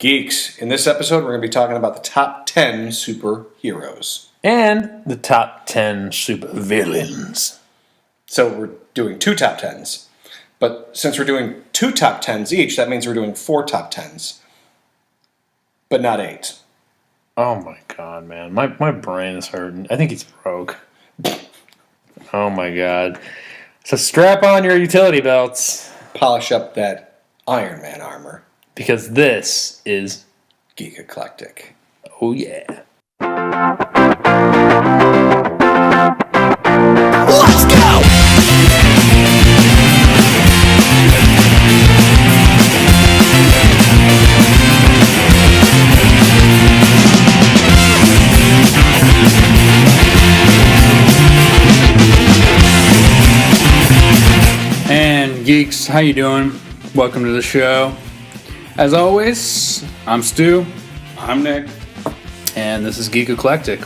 Geeks. In this episode, we're going to be talking about the top 10 superheroes. And the top 10 supervillains. So we're doing two top 10s. But since we're doing two top 10s each, that means we're doing four top 10s. But not eight. Oh my god, man. My brain is hurting. I think it's broke. Oh my god. So strap on your utility belts. Polish up that Iron Man armor. Because this is Geek Eclectic. Oh yeah. Let's go! And geeks, how you doing? Welcome to the show. As always, I'm Stu. I'm Nick. And this is Geek Eclectic.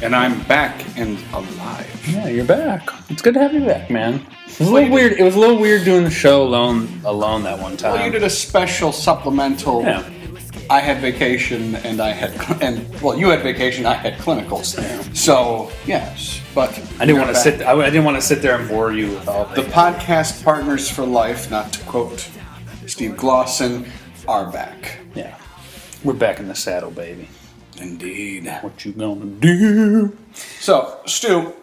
And I'm back and alive. Yeah, you're back. It's good to have you back, man. It was a little weird. It was a little weird doing the show alone that one time. Well, you did a special supplemental. Yeah. I had vacation and you had vacation. I had clinicals. Yeah. So yes, but I didn't want to sit. I didn't want to sit there and bore you with all the podcast partners for life. Not to quote Steve Glosson, are back. Yeah, we're back in the saddle, baby. Indeed. What you gonna do? So, Stu,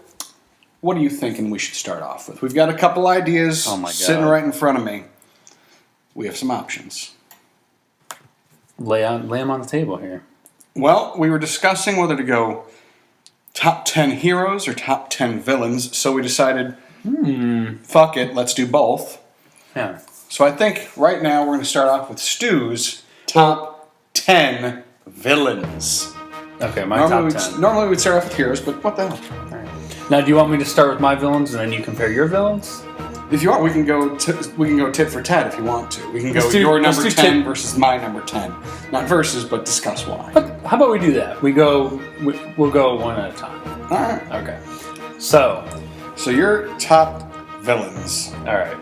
what are you thinking we should start off with? We've got a couple ideas Oh my God. sitting right in front of me. We have some options. Lay them on the table here. Well, we were discussing whether to go top 10 heroes or top 10 villains, so we decided, fuck it, let's do both. Yeah. So I think right now we're going to start off with Stu's top 10 villains. Okay, my top 10. Normally we'd start off with heroes, but what the hell? All right. Now, do you want me to start with my villains and then you compare your villains? If you want, we can go tit for tat if you want to. We can go your number 10 versus my number 10. Not versus, but discuss why. How about we do that? We'll go one at a time. All right. Okay. So your top villains. all right.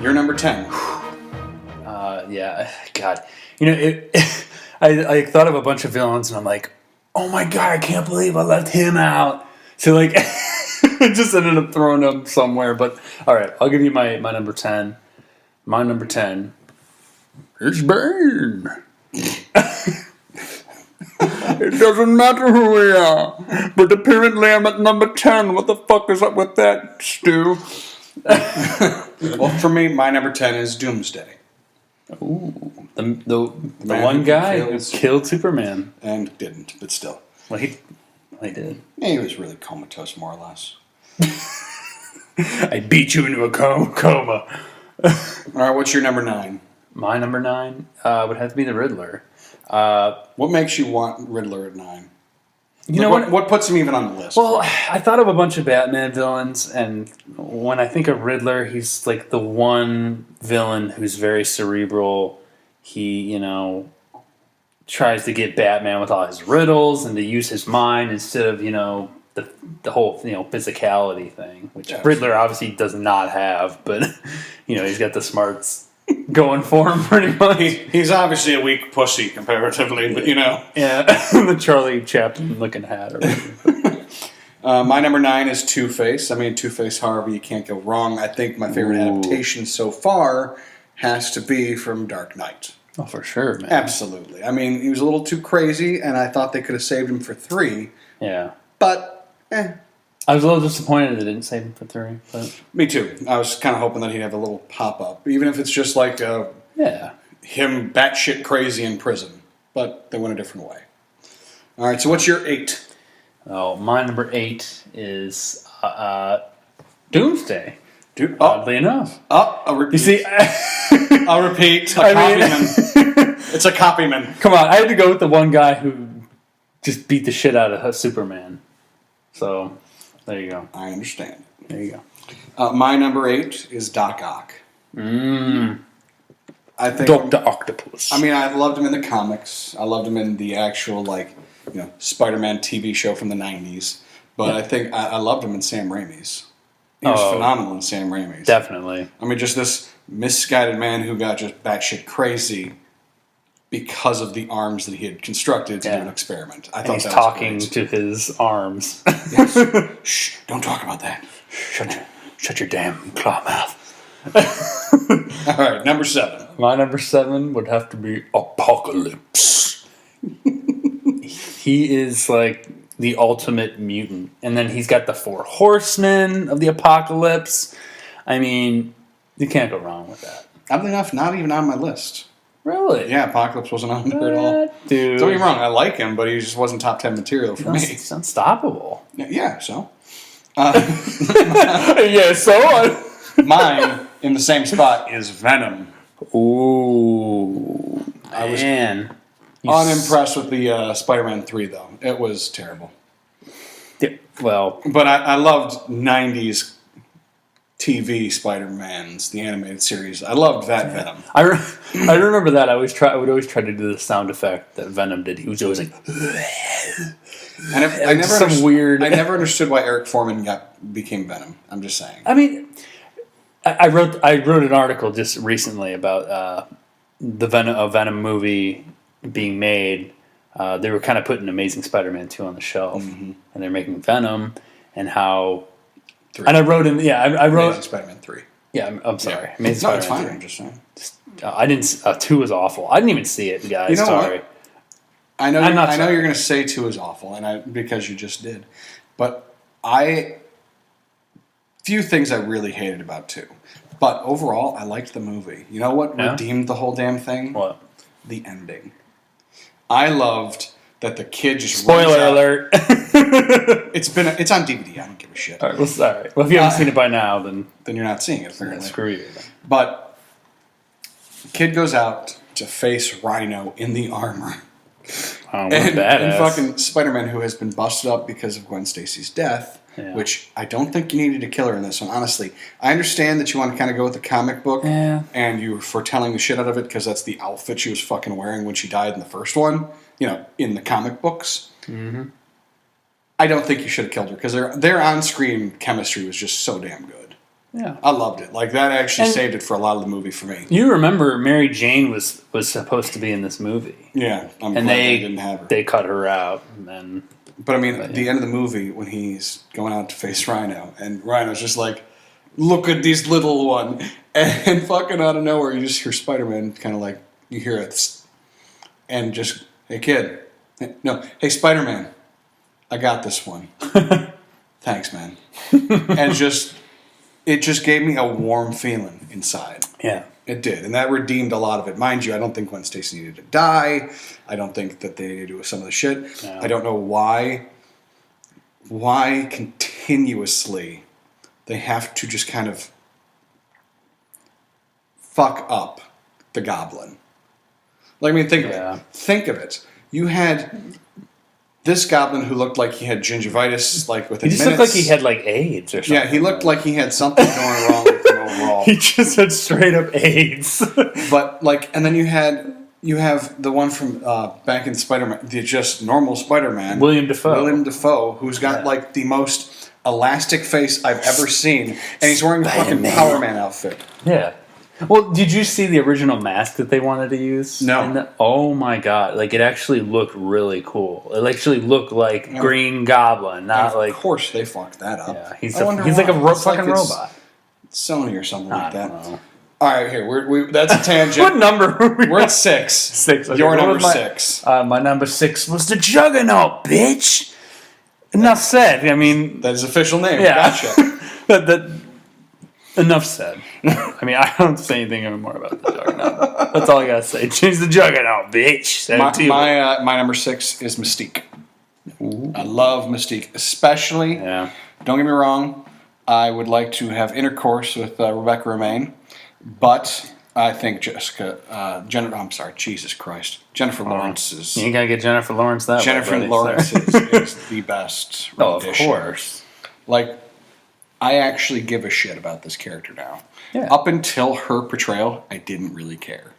Your number 10. Yeah. God. You know, I thought of a bunch of villains and I'm like, oh my god, I can't believe I left him out. So like, I just ended up throwing him somewhere. But all right, I'll give you my number 10. My number 10 is Bane. It doesn't matter who we are, but apparently I'm at number 10. What the fuck is up with that, Stu? Well, for me, my number 10 is Doomsday. Ooh, the Man one who guy who kills- killed Superman. And didn't, but still. Well, he did. Yeah, he was really comatose, more or less. I beat you into a coma. All right, what's your number 9? My number 9 would have to be the Riddler. What makes you want Riddler at 9? You know what? What puts him even on the list? Well, I thought of a bunch of Batman villains, and when I think of Riddler, he's like the one villain who's very cerebral. He, tries to get Batman with all his riddles and to use his mind instead of, the whole, physicality thing, which Riddler obviously does not have, but, he's got the smarts going for him pretty much. He's obviously a weak pussy comparatively, but Yeah, the Charlie Chaplin looking hat. Or whatever. My number 9 is Two-Face. I mean, Two-Face, however, you can't go wrong. I think my favorite adaptation so far has to be from Dark Knight. Oh, for sure, man. Absolutely. I mean, he was a little too crazy, and I thought they could have saved him for 3. Yeah. But, I was a little disappointed they didn't save him for 3. But me too. I was kind of hoping that he'd have a little pop-up, even if it's just like him batshit crazy in prison. But they went a different way. All right, so what's your 8? Oh, my number 8 is Doomsday. Oddly enough. A repeat. You see, A repeat. Copyman. It's a copyman. Come on, I had to go with the one guy who just beat the shit out of Superman. So, there you go. I understand. There you go. My number 8 is Doc Ock. I think Dr. Octopus. I mean, I loved him in the comics. I loved him in the actual, Spider-Man TV show from the 90s. But I think I loved him in Sam Raimi's. He was phenomenal in Sam Raimi's. Definitely. I mean, just this misguided man who got just batshit crazy because of the arms that he had constructed to do an experiment. I thought he's that talking was to his arms. Yes. Shh! Don't talk about that. Shut your damn claw mouth. All right, number 7. My number 7 would have to be Apocalypse. He is like the ultimate mutant. And then he's got the 4 horsemen of the apocalypse. I mean, you can't go wrong with that. Oddly enough, not even on my list. Really? Yeah, Apocalypse wasn't on there at all. Dude. Don't get me wrong, I like him, but he just wasn't top 10 material for me. It's unstoppable. Yeah, so. Yeah, so? Mine, in the same spot, is Venom. Ooh. I was unimpressed with the Spider-Man 3, though. It was terrible. Yeah, well, But I loved 90s TV Spider-Mans, the animated series. I loved that Venom. I remember that. I would always try to do the sound effect that Venom did. He was always like, And I never weird. I never understood why Eric Foreman became Venom. I'm just saying. I mean, I wrote an article just recently about the Venom movie being made. They were kind of putting Amazing Spider-Man 2 on the shelf, and they're making Venom, and how. 3. And I wrote in, I wrote Amazing Spider-Man 3. Yeah, I'm sorry. Yeah. Amazing No, it's Spider-Man fine. 3. I'm just saying. I didn't. 2 was awful. I didn't even see it, guys. You know sorry. what? I know. I'm not I know sorry. you're going to say 2 is awful, because you just did. But few things I really hated about 2. But overall, I liked the movie. You know what redeemed the whole damn thing? What? The ending. I loved that the kid just Spoiler alert. It's on DVD. I don't give a shit. All right. Well, sorry. Well, if you haven't seen it by now, then Then you're not seeing it. Apparently. screw you. Then. But the kid goes out to face Rhino in the armor. Oh, what And badass. fucking Spider-Man, who has been busted up because of Gwen Stacy's death, which I don't think you needed to kill her in this one. Honestly, I understand that you want to kind of go with the comic book, and you were foretelling the shit out of it because that's the outfit she was fucking wearing when she died in the first one. In the comic books. Mm-hmm. I don't think you should have killed her because their on-screen chemistry was just so damn good. Yeah, I loved it. Like that actually saved it for a lot of the movie for me. You remember Mary Jane was supposed to be in this movie. Yeah, I'm and glad they didn't have her. They cut her out, and then. But I mean, at the end of the movie when he's going out to face Rhino, and Rhino's just like, "Look at this little one," and fucking out of nowhere, you just hear Spider-Man kind of like you hear it, and just, "Hey kid, hey Spider-Man, I got this one. Thanks, man." And it just gave me a warm feeling inside. Yeah. It did, and that redeemed a lot of it. Mind you, I don't think Gwen Stacy needed to die. I don't think that they needed to do some of the shit. No. I don't know why continuously they have to just kind of fuck up the Goblin. Like, I mean, think of it. Think of it. You had this Goblin who looked like he had gingivitis, like within minutes. He just looked like he had like AIDS or something. Yeah, he looked like he had something going wrong with him overall. He just had straight up AIDS. But and then you have the one from back in Spider-Man, the just normal Spider-Man, William Dafoe, who's got like the most elastic face I've ever seen, and he's wearing a fucking Power Man outfit. Yeah. Well, did you see the original mask that they wanted to use? No. Oh my god! Like it actually looked really cool. It actually looked like Green Goblin, not like. Of course, they fucked that up. Yeah, he's I wonder like a why. It's fucking like it's robot. Sony or something like that. Know. All right, here that's a tangent. What number are we We're on? at 6. 6. Okay. Your number was 6. My number 6 was the Juggernaut, bitch. Enough said. I mean, That is official name. yeah. Gotcha. Enough said. I mean, I don't say anything anymore about the Juggernaut. That's all I gotta say. Change the Juggernaut, bitch. My number 6 is Mystique. Ooh. I love Mystique, especially. Yeah. Don't get me wrong. I would like to have intercourse with Rebecca Romaine, but I think Jennifer Lawrence is. You gotta get Jennifer Lawrence that Jennifer way, Lawrence is the best. Oh, of rendition. course. Like, I actually give a shit about this character now. Yeah. Up until her portrayal, I didn't really care.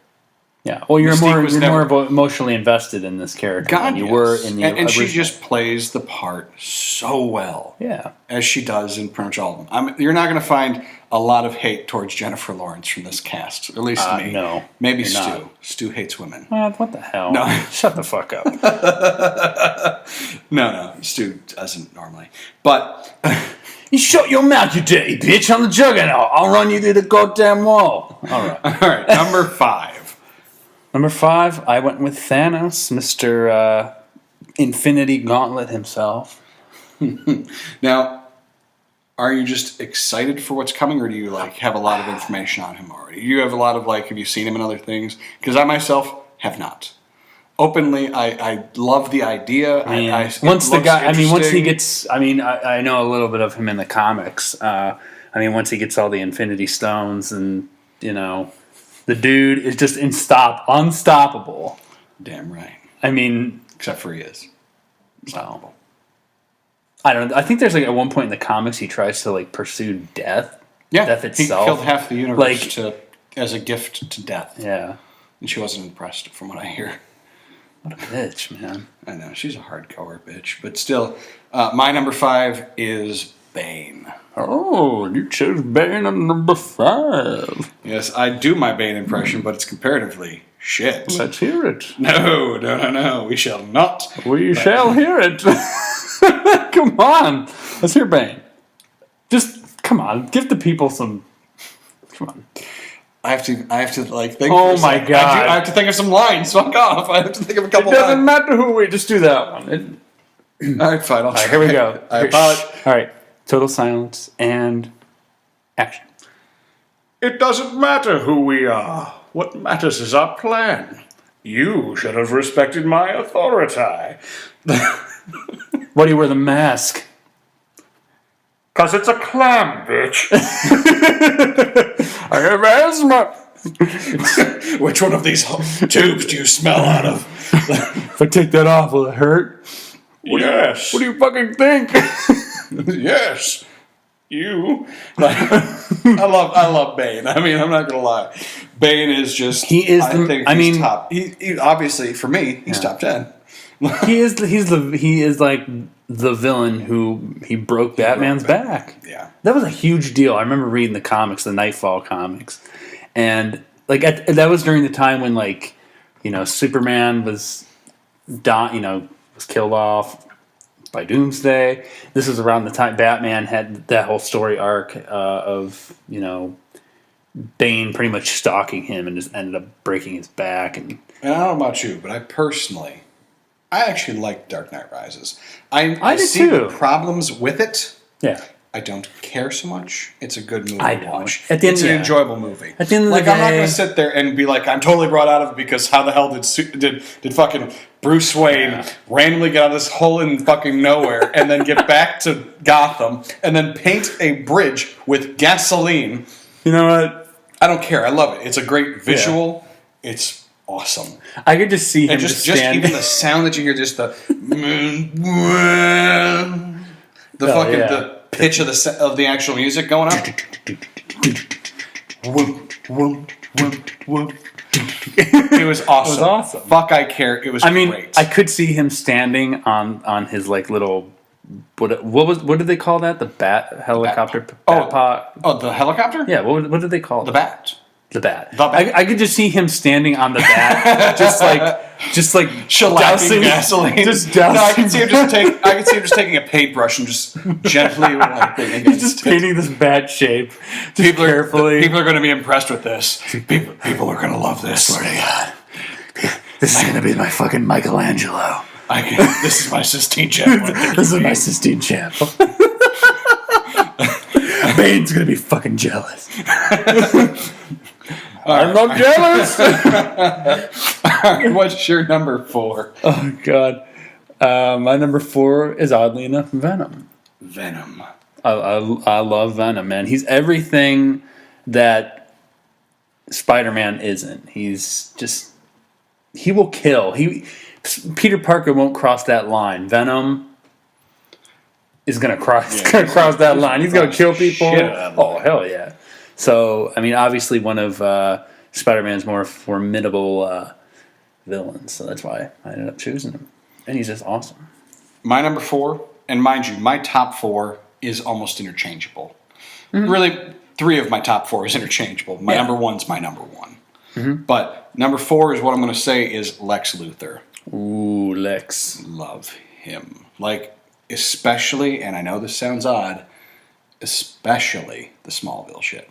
Yeah. Well, you're Mystique more emotionally invested in this character than you were in the and she original. just plays the part so well. Yeah. As she does in pretty much all of them. You're not going to find a lot of hate towards Jennifer Lawrence from this cast. At least me. No. Maybe you're Stu. not. Stu hates women. What the hell? No. Shut the fuck up. No. Stu doesn't normally. But You shut your mouth, you dirty bitch. I'm the juggernaut. I'll run you through the goddamn wall. All right. all right, number 5. Number 5, I went with Thanos, Mr. Infinity Gauntlet himself. Now, are you just excited for what's coming, or do you have a lot of information on him already? You have a lot of have you seen him in other things? Because I myself have not. Openly, I love the idea. Once he gets, I know a little bit of him in the comics. Once he gets all the Infinity Stones, and the dude is just unstoppable. Damn right. Except for he is. Well, I don't know. I think there's at one point in the comics he tries to pursue death. Yeah, death itself. He killed half the universe as a gift to death. Yeah, and she wasn't impressed, from what I hear. What a bitch, man. I know she's a hardcore bitch, but still, my number 5 is Bane. Oh, you chose Bane at number 5. Yes, I do my Bane impression, but it's comparatively shit. Let's hear it. No. We shall not. We shall hear it. Come on. Let's hear Bane. Just, come on. Give the people some... Come on. I have to think. Oh my god! I have to think of some lines. Fuck off! I have to think of a couple. It doesn't matter who we just do that one. All right, fine. All right, here we go. All right, total silence and action. It doesn't matter who we are. What matters is our plan. You should have respected my authority. Why do you wear the mask? 'Cause it's a clam, bitch. I have asthma. Which one of these tubes do you smell out of? If I take that off, will it hurt? Yes. What do you fucking think? Yes. You. I love Bane. I'm not gonna lie. Bane is just. He's top. He obviously for me he's top 10. he is like the villain who he broke Batman's back. Yeah, that was a huge deal. I remember reading the comics, the Nightfall comics, and that was during the time when Superman was was killed off by Doomsday. This was around the time Batman had that whole story arc of Bane pretty much stalking him and just ended up breaking his back. And I don't know about you, but I actually like Dark Knight Rises. I did see too. the problems with it. Yeah. I don't care so much. It's a good movie I to don't. watch. At the end, it's an enjoyable movie. At the end of the day, I'm not going to sit there and be like, I'm totally brought out of it because how the hell did fucking Bruce Wayne randomly get out of this hole in fucking nowhere and then get back to Gotham and then paint a bridge with gasoline? You know what? I don't care. I love it. It's a great visual. Yeah. It's awesome. I could just see him just even the sound that you hear, just the the pitch of the actual music going up. It was awesome. It was awesome. Fuck, I care. It was great. I could see him standing on his little. What did they call that? The bat helicopter. The helicopter? Yeah. What did they call it? The bat. The bat. I could just see him standing on the bat, just like shellacking gasoline. Just dousing. No, I can see him just taking a paintbrush and just gently he's just painting this bat shape. People are going to be impressed with this. People are going to love this. I swear to God, this is going to be my fucking Michelangelo. This is my Sistine Chapel. This is my Sistine Chapel. Bane's going to be fucking jealous. I'm not jealous. What's your number 4? Oh God, my number 4 is oddly enough Venom. Venom. I love Venom, man. He's everything that Spider-Man isn't. He's just he will kill. Peter Parker won't cross that line. Venom is gonna cross that line. He's gonna kill people. Oh hell yeah. So, obviously one of Spider-Man's more formidable villain. So that's why I ended up choosing him. And he's just awesome. My number 4, and mind you, my top 4 is almost interchangeable. Really, 3 of my top 4 is interchangeable. My number 1's my number 1. But number 4 is what I'm going to say is Lex Luthor. Ooh, Lex. Love him. Like, especially, and I know this sounds odd, especially the Smallville shit.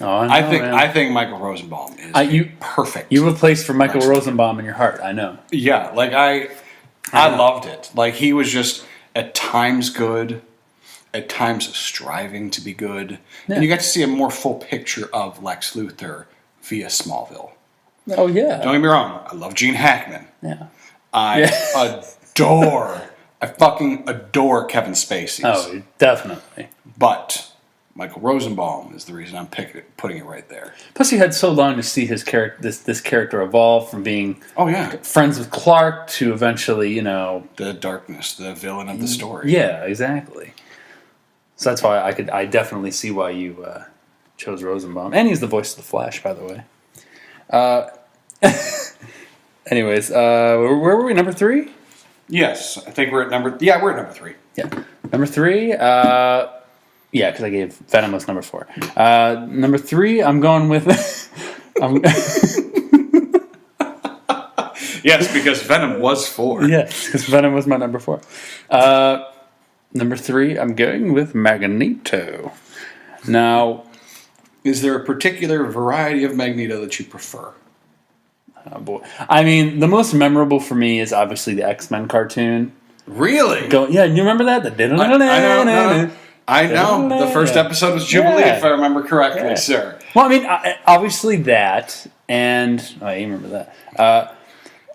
Oh, I know, I think Michael Rosenbaum is perfect. You have a place for Michael Rosenbaum in your heart, I know. Yeah, like I loved it. Like he was just at times good, at times striving to be good. Yeah. And you got to see a more full picture of Lex Luthor via Smallville. Oh, yeah. Don't get me wrong, I love Gene Hackman. Yeah. I fucking adore Kevin Spacey. Oh, definitely. But Michael Rosenbaum is the reason I'm putting it right there. Plus, you had so long to see his this character evolve from being friends with Clark to eventually, the darkness, the villain of the story. Yeah, exactly. So that's why I definitely see why you chose Rosenbaum, and he's the voice of the Flash, by the way. Anyways, where were we? Number 3? Yes, I think we're at number 3. Yeah, number 3. Yeah, because I gave Venom was number 4. Number 3, I'm going with. Yes, because Venom was 4. Yeah, because Venom was my number 4. Number 3, I'm going with Magneto. Now, is there a particular variety of Magneto that you prefer? Oh boy, I mean, the most memorable for me is obviously the X-Men cartoon. Really? Yeah, you remember that? I know. The first episode was Jubilee, if I remember correctly, sir. Well, I mean, obviously that, and you remember that.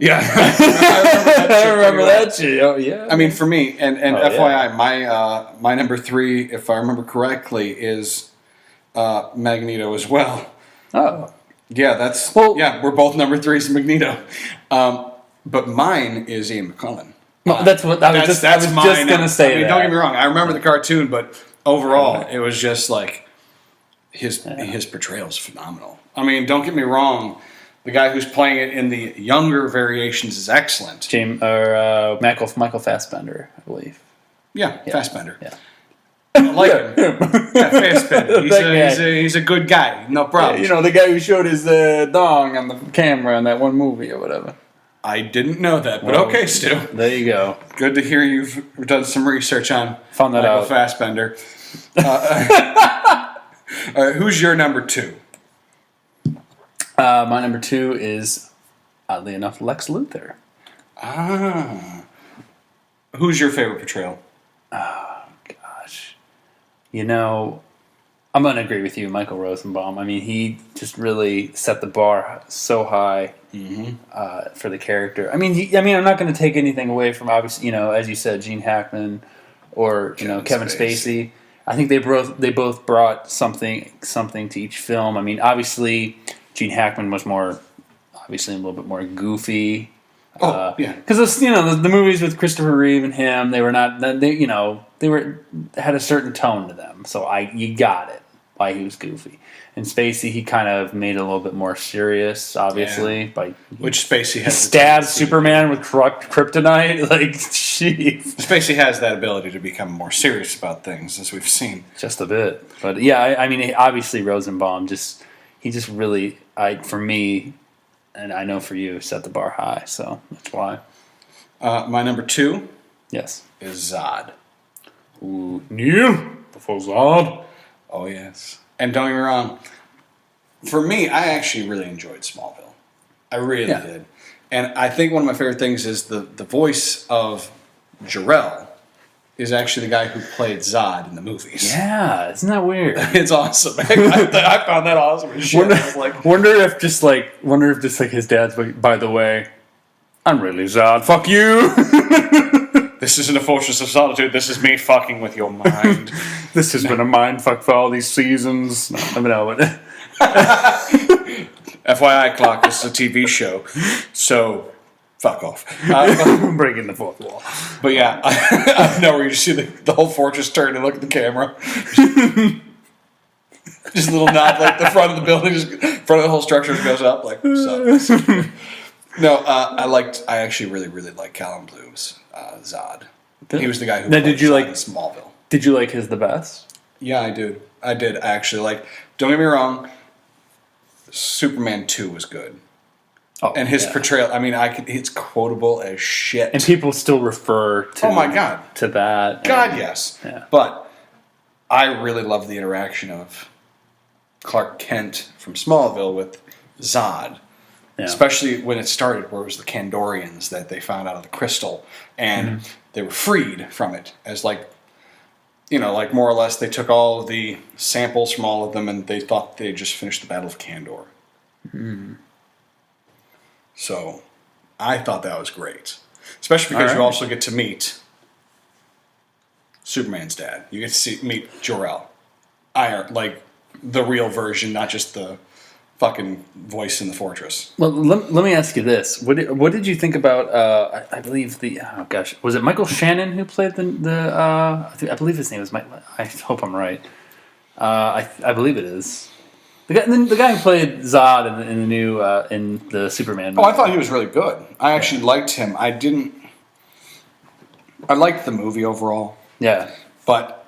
Yeah, I remember that shit. Oh yeah. I mean, for me, and FYI, my number 3, if I remember correctly, is Magneto as well. Oh. Yeah, we're both number 3s Magneto. But mine is Ian McKellen. Well, that's what I was just going to say. I mean, don't get me wrong. I remember the cartoon, but overall, it was just like his portrayal is phenomenal. I mean, don't get me wrong. The guy who's playing it in the younger variations is excellent. Michael Fassbender, I believe. Yeah, Fassbender. Yeah. I like him. Yeah, Fassbender. He's a good guy. No problem. Yeah, the guy who showed his dong on the camera in that one movie or whatever. I didn't know that, but okay, Stu. There you go. Good to hear you've done some research on Michael Fassbender. Who's your number 2? My number 2 is, oddly enough, Lex Luthor. Who's your favorite portrayal? Oh, gosh. I'm going to agree with you, Michael Rosenbaum. I mean, he just really set the bar so high for the character. I mean, I'm not going to take anything away from, obviously, as you said, Gene Hackman or Kevin Spacey. I think they both brought something to each film. I mean, obviously, Gene Hackman was a little bit more goofy. Because the movies with Christopher Reeve and him, they were not had a certain tone to them. So you got it why he was goofy. And Spacey, he kind of made it a little bit more serious, obviously. Yeah. Which Spacey has stabbed Superman with kryptonite. Like, jeez. Spacey has that ability to become more serious about things, as we've seen. Just a bit, but yeah, I mean, obviously Rosenbaum he just really, for me, and I know for you, set the bar high. So that's why. My number 2, yes, is Zod. Ooh, Neil before Zod. Oh yes, and don't get me wrong. For me, I actually really enjoyed Smallville. I really did, and I think one of my favorite things is the voice of Jor-El is actually the guy who played Zod in the movies. Yeah, isn't that weird? It's awesome. I found that awesome as shit. Wonder if just like his dad's like, by the way, I'm really Zod. Fuck you. This isn't a fortress of solitude. This is me fucking with your mind. This has been a mind fuck for all these seasons. No, FYI, Clock, this is a TV show, so fuck off. Breaking the fourth wall. But yeah, I know where you see the whole fortress turn and look at the camera. Just a little nod, like the front of the building, front of the whole structure just goes up, like, what's up? No, I actually really, really like Callum Blue's Zod. He was the guy who played Zod in Smallville. Did you like his the best? Yeah, I did. I actually like. Don't get me wrong. Superman 2 was good. Oh, and his portrayal. I mean, it's quotable as shit. And people still refer to. Oh my god. To that. God, yes. Yeah. But I really love the interaction of Clark Kent from Smallville with Zod. Yeah. Especially when it started, where it was the Kandorians that they found out of the crystal, and they were freed from it as like more or less they took all of the samples from all of them, and they thought they just finished the Battle of Kandor. So I thought that was great, especially because you also get to meet Superman's dad. You get to meet Jor-El, like the real version, not just the fucking voice in the fortress. Well, let me ask you this: what did you think about? I believe was it Michael Shannon who played I believe his name was Mike. I hope I'm right. I believe it is the guy who played Zod in the new in the Superman movie. Oh, I thought he was really good. I actually liked him. I liked the movie overall. Yeah, but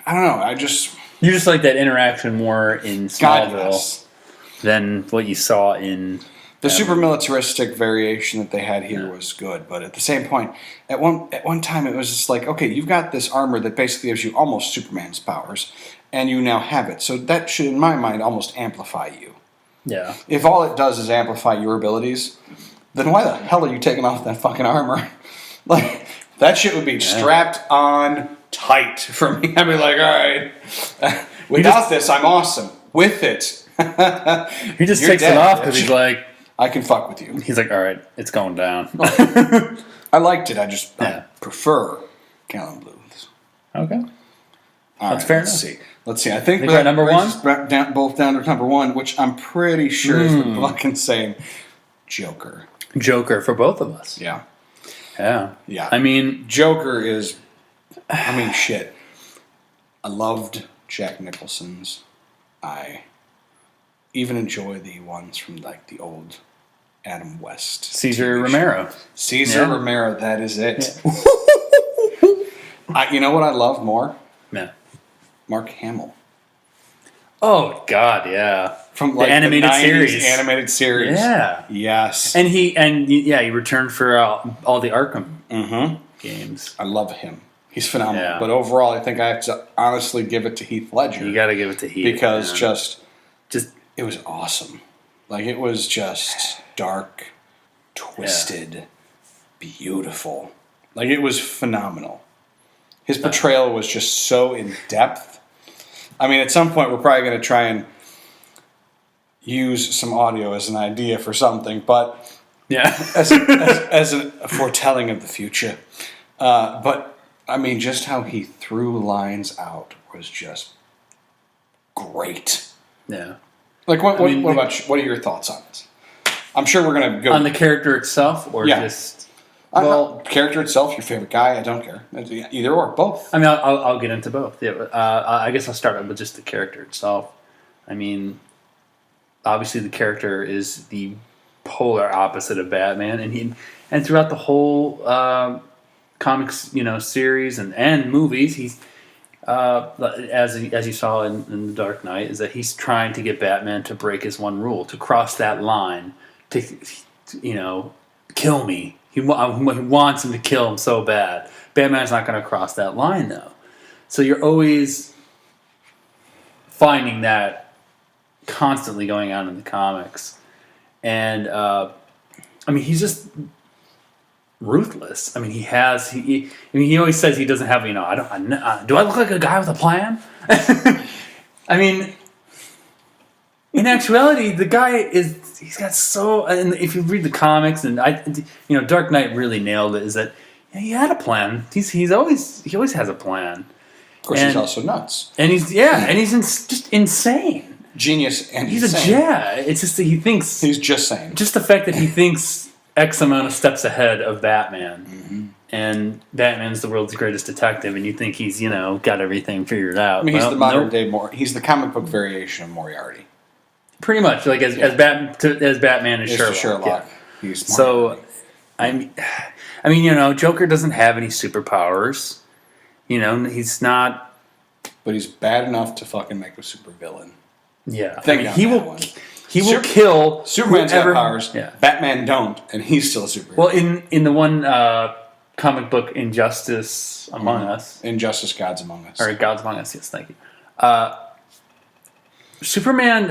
I don't know. You just like that interaction more in Smallville than what you saw in the super militaristic variation that they had here was good. But at the same point, at one time it was just like, okay, you've got this armor that basically gives you almost Superman's powers, and you now have it. So that should, in my mind, almost amplify you. Yeah. If all it does is amplify your abilities, then why the hell are you taking off that fucking armor? Like, that shit would be strapped on tight for me. I'd be like, all right, without this, I'm awesome. With it, he just takes it off because he's like, I can fuck with you. He's like, all right, it's going down. I liked it. I prefer Callum Blue's. Okay. That's fair enough. Let's see. I think that number one? Both down to number one, which I'm pretty sure is the fucking same. Joker for both of us. Yeah. Yeah. I mean, Joker is. Shit. I loved Jack Nicholson's. I even enjoy the ones from like the old Adam West. Cesar Romero. Romero, that is it. You know what I love more? Yeah. Mark Hamill. Oh God, yeah. From like the animated series. Animated series. Yeah. Yes. And he returned for all the Arkham games. I love him. He's phenomenal. Yeah. But overall, I think I have to honestly give it to Heath Ledger. You got to give it to Heath because just it was awesome. Like it was just dark, twisted, beautiful. Like it was phenomenal. His portrayal was just so in depth. I mean, at some point, we're probably going to try and use some audio as an idea for something, but as a foretelling of the future. But I mean, just how he threw lines out was just great. Yeah. Like, what about you? What are your thoughts on this? I'm sure we're going to go on the character itself, or just character itself. Your favorite guy? I don't care. Either or, both. I mean, I'll get into both. Yeah, I guess I'll start with just the character itself. I mean, obviously, the character is the polar opposite of Batman, and throughout the whole comics, series and movies, he's as you saw in The Dark Knight, is that he's trying to get Batman to break his one rule, to cross that line, to kill me. He wants him to kill him so bad. Batman's not going to cross that line though. So you're always finding that constantly going on in the comics, and he's just ruthless. I mean, he always says he doesn't have, do I look like a guy with a plan? I mean, in actuality, the guy he's got so, and if you read the comics, and Dark Knight really nailed it, is that he had a plan. He always has a plan. Of course, he's also nuts. And just insane. Genius and he's insane. It's just that he thinks he's just sane. Just the fact that he thinks X amount of steps ahead of Batman. and Batman's the world's greatest detective, and you think he's, got everything figured out. I mean, he's Well, the modern nope. day he's the comic book variation of Moriarty. Pretty much, like as Batman is Mr. Sherlock. Sherlock. Yeah. He's So, Moriarty. I mean, Joker doesn't have any superpowers. He's not. But he's bad enough to fucking make a supervillain. Yeah, Think on he that will. one. He will kill. Superman's whoever, got powers. Yeah. Batman don't, and he's still a superhero. Well, in the one comic book, Injustice Among Us, Injustice Gods Among Us. or Gods Among Us, yes, thank you. Superman.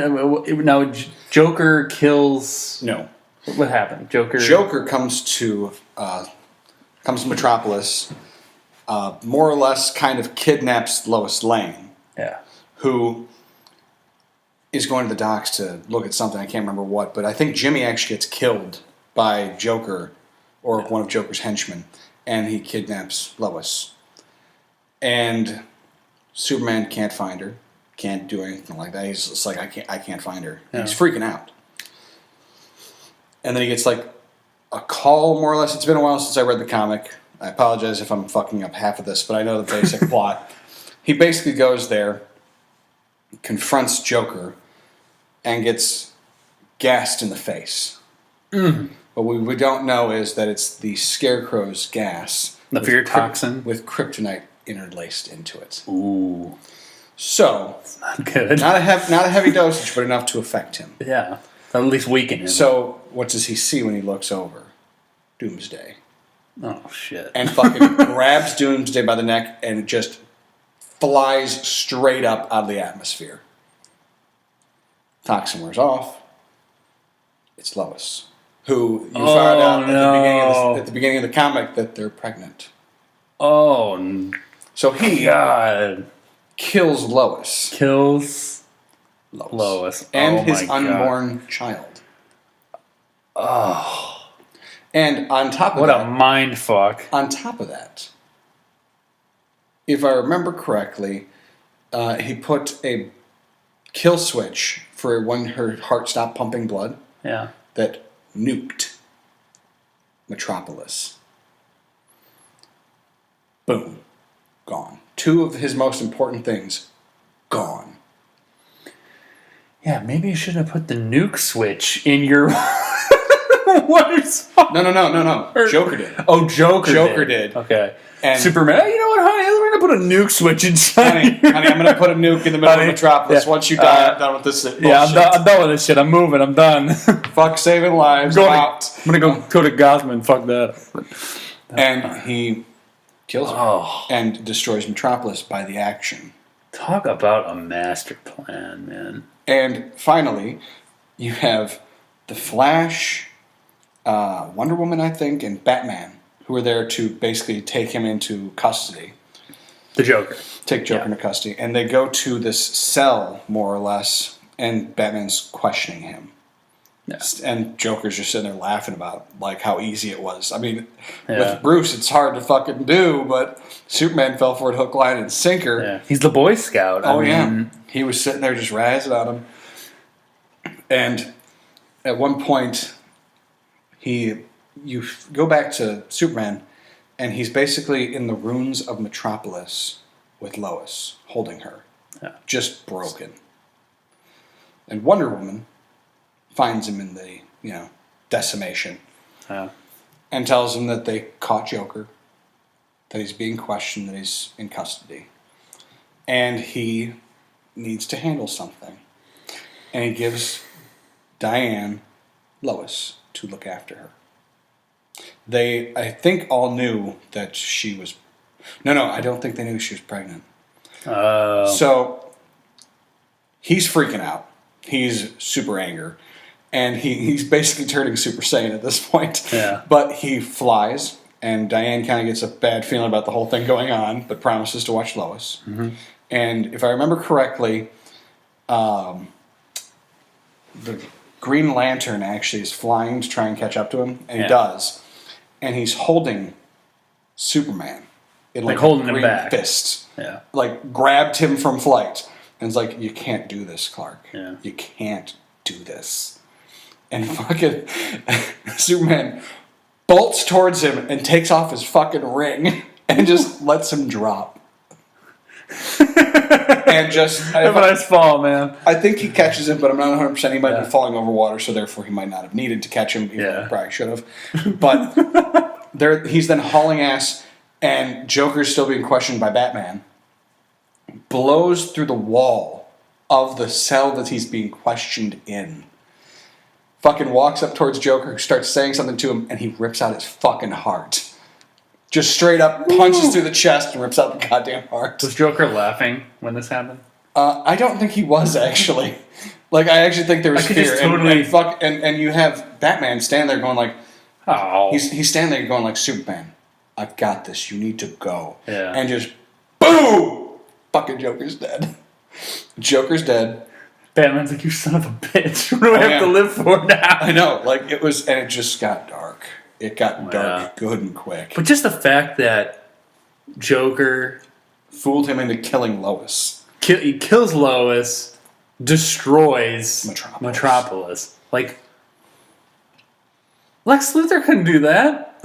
No, Joker kills. No. What happened? Joker comes to Metropolis, more or less kind of kidnaps Lois Lane, Yeah. who is going to the docks to look at something. I can't remember what, but I think Jimmy actually gets killed by Joker or one of Joker's henchmen, and he kidnaps Lois. And Superman can't find her, can't do anything like that. He's just like, I can't find her. Yeah. He's freaking out. And then he gets like a call, more or less. It's been a while since I read the comic. I apologize if I'm fucking up half of this, but I know the basic plot. He basically goes there, confronts Joker, and gets gassed in the face. What we don't know is that it's the Scarecrow's gas. The fear toxin. With kryptonite interlaced into it. Ooh, So, not good. not a heavy dosage, but enough to affect him. Yeah, at least weaken him. So, what does he see when he looks over? Doomsday. Oh shit! And fucking grabs Doomsday by the neck and just flies straight up out of the atmosphere. Toxin wears off. It's Lois, who you found out at the beginning of the comic that they're pregnant. Oh So he God! kills Lois. Kills Lois And Oh his my God. unborn child. Oh, And on top of what that, a mind fuck! if I remember correctly, he put a kill switch for when her heart stopped pumping blood Yeah. that nuked Metropolis. Boom. Gone. Two of his most important things, gone. Yeah, maybe you should have put the nuke switch in your. What is? No. Joker did. Oh, Joker did. Okay. And Superman, you know what, honey? We're gonna put a nuke switch inside. honey, I'm gonna put a nuke in the middle of Metropolis. Yeah. Once you die, I'm done with this shit. Yeah, I'm done with this shit. I'm moving. I'm done. Fuck saving lives. I'm out. I'm gonna go to Gotham and fuck that. And he kills her Oh, and destroys Metropolis by the action. talk about a master plan, man. And finally, you have the Flash, Wonder Woman, I think, and Batman, who are there to basically take him into custody. The Joker. Take Joker into custody. And they go to this cell, more or less, and Batman's questioning him. Yeah. And Joker's just sitting there laughing about like how easy it was. I mean, Yeah. with Bruce, it's hard to fucking do, but Superman fell for it hook, line, and sinker. Yeah. He's the Boy Scout. Oh, I mean, he was sitting there just razzing on him. And at one point, you go back to Superman, and he's basically in the ruins of Metropolis with Lois, holding her. Yeah. Just broken. And Wonder Woman finds him in the, decimation. Yeah. And tells him that they caught Joker, that he's being questioned, that he's in custody. And he needs to handle something. And he gives Diane Lois to look after her. They, I think, all knew that she was... No, I don't think they knew she was pregnant. So, he's freaking out. He's super angry. And he's basically turning Super Saiyan at this point. Yeah. But he flies, and Diane kind of gets a bad feeling about the whole thing going on, but promises to watch Lois. Mm-hmm. And if I remember correctly, the Green Lantern actually is flying to try and catch up to him, and he does. And he's holding Superman in Like holding him green back. fists. Yeah. Like grabbed him from flight. And it's like, you can't do this, Clark. Yeah. You can't do this. And fucking Superman bolts towards him and takes off his fucking ring and just lets him drop. And just... Nice fall, man. I think he catches him, but I'm not 100%. He might be falling over water, so therefore he might not have needed to catch him. Even though he probably should have. But he's then hauling ass, and Joker's still being questioned by Batman. Blows through the wall of the cell that he's being questioned in. Fucking walks up towards Joker, starts saying something to him, and he rips out his fucking heart. Just straight up punches through the chest and rips out the goddamn heart. Was Joker laughing when this happened? I don't think he was, actually. Like, I actually think there was fear. And you have Batman stand there going like... Oh. He's standing there going like, Superman, I've got this. You need to go. Yeah. And just, boom! Fucking Joker's dead. Joker's dead. Batman's like, you son of a bitch. What do I have to live for now? I know. Like, it was... And it just got dark. It got dark good and quick. But just the fact that Joker... Fooled him into killing Lois. He kills Lois, destroys Metropolis. Like, Lex Luthor couldn't do that.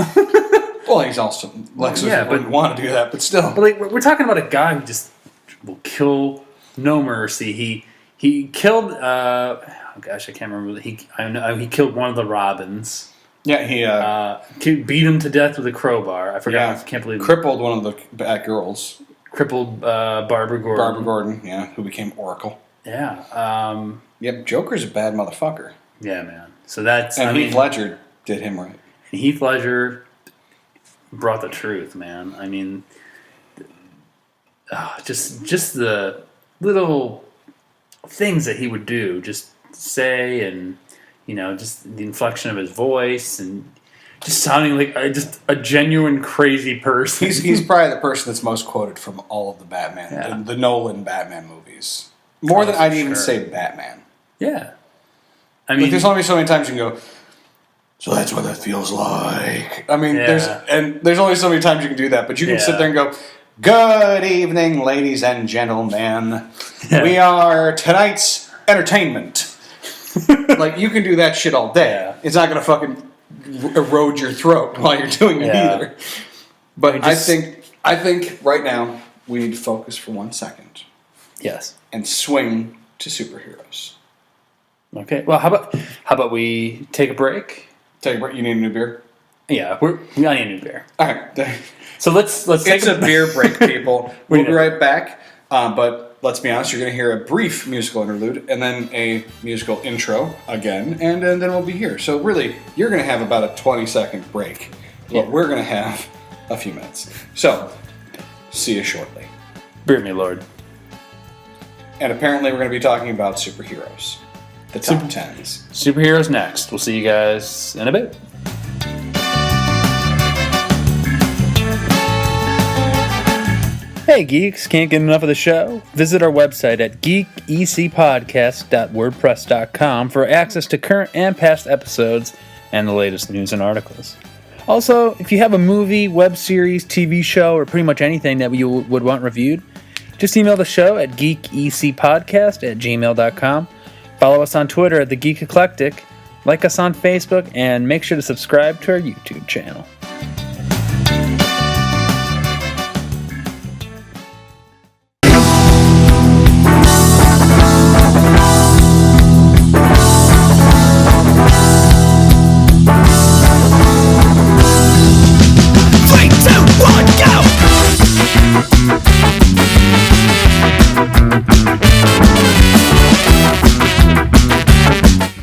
Well, he's also... Lex Luthor wouldn't want to do that, but still. But like, we're talking about a guy who just will kill no mercy. He killed... oh gosh, I can't remember. He killed one of the Robins. Yeah, he beat him to death with a crowbar. I forgot. I can't believe crippled one of the Batgirls. Crippled Barbara Gordon. Barbara Gordon, yeah, who became Oracle. Yeah. Yep, Joker's a bad motherfucker. Yeah, man. So that's... And Heath Ledger did him right. Heath Ledger brought the truth, man. I mean, just the little things that he would do, just say, and just the inflection of his voice, and just sounding like just a genuine crazy person. He's probably the person that's most quoted from all of the Batman, the Nolan Batman movies, more than I'd even say Batman. Yeah, I mean, there's only so many times you can go. So that's what that feels like. I mean, there's only so many times you can do that, but you can sit there and go, "Good evening, ladies and gentlemen. We are tonight's entertainment." Like, you can do that shit all day. Yeah. It's not going to fucking erode your throat while you're doing it either. But I think right now we need to focus for 1 second. Yes. And swing to superheroes. Okay. Well, how about we take a break? Take a break. You need a new beer? Yeah, I need a new beer. All right. So let's take a beer break, people. We'll be right back. But let's be honest, you're going to hear a brief musical interlude and then a musical intro again, and then we'll be here. So really, you're going to have about a 20-second break, but we're going to have a few minutes. So, see you shortly. Beer me, Lord. And apparently we're going to be talking about superheroes. The top 10s. Superheroes next. We'll see you guys in a bit. Hey geeks, can't get enough of the show? Visit our website at geekecpodcast.wordpress.com for access to current and past episodes and the latest news and articles. Also, if you have a movie, web series, TV show, or pretty much anything that you would want reviewed, just email the show at geekecpodcast@gmail.com. Follow us on Twitter at the Geek Eclectic, like us on Facebook, and make sure to subscribe to our YouTube channel.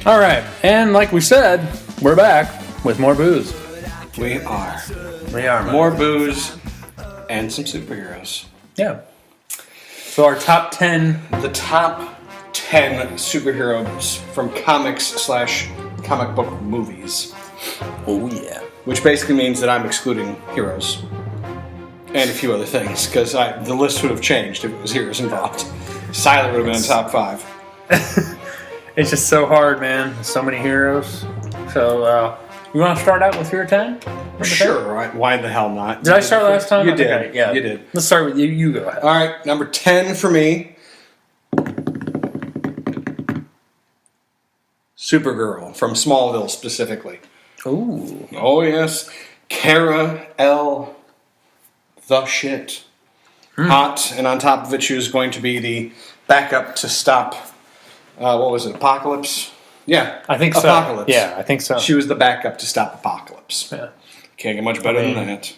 All right, and like we said, we're back with more booze. We are. Man. More booze and some superheroes. Yeah. So our top 10. The top 10 superheroes from comics/comic book movies. Oh, yeah. Which basically means that I'm excluding heroes. And a few other things, because the list would have changed if it was heroes involved. Silent would have been in top 5. It's just so hard, man. There's so many heroes. So, you want to start out with your 10? Sure. Why the hell not? Did I start last time? You did. Okay, yeah. You did. Let's start with you. You go ahead. All right. Number 10 for me. Supergirl from Smallville specifically. Ooh. Oh, yes. Kara L. The shit. Hot. And on top of it, she was going to be the backup to stop, what was it, Apocalypse? Yeah. I think so. Apocalypse. Yeah, I think so. She was the backup to stop Apocalypse. Yeah. Can't get much better than that.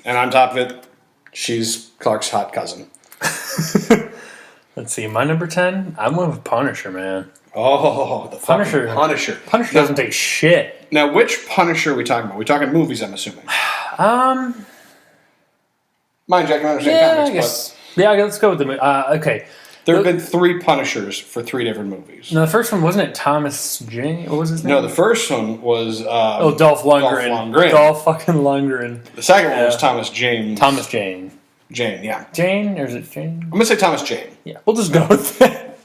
And on top of it, she's Clark's hot cousin. Let's see. My number 10. I'm with Punisher, man. Oh, the Punisher. Punisher. Punisher doesn't take shit. Now, which Punisher are we talking about? We're talking movies, I'm assuming. Mind you, I can understand Yeah, comics, I guess. Yeah, let's go with the movie. Okay. there have been 3 Punishers for 3 different movies. No, the first one wasn't it Thomas Jane? What was his name? No, the first one was Dolph Lundgren. Dolph Lundgren. Dolph fucking Lundgren. The second one was Thomas Jane. Thomas Jane. Jane, yeah. Jane, or is it Jane? I'm gonna say Thomas Jane. Yeah, we'll just go with that.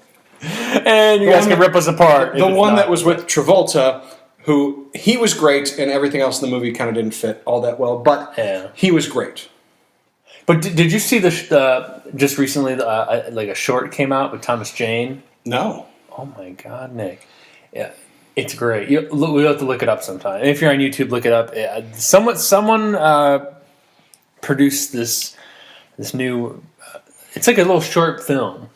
And you guys can rip us apart. The one that was with Travolta, who he was great, and everything else in the movie kind of didn't fit all that well, but he was great. But did you see the just recently like a short came out with Thomas Jane? No. Oh my God, Nick! Yeah, it's great. We'll have to look it up sometime. And if you're on YouTube, look it up. Someone produced this new. It's like a little short film,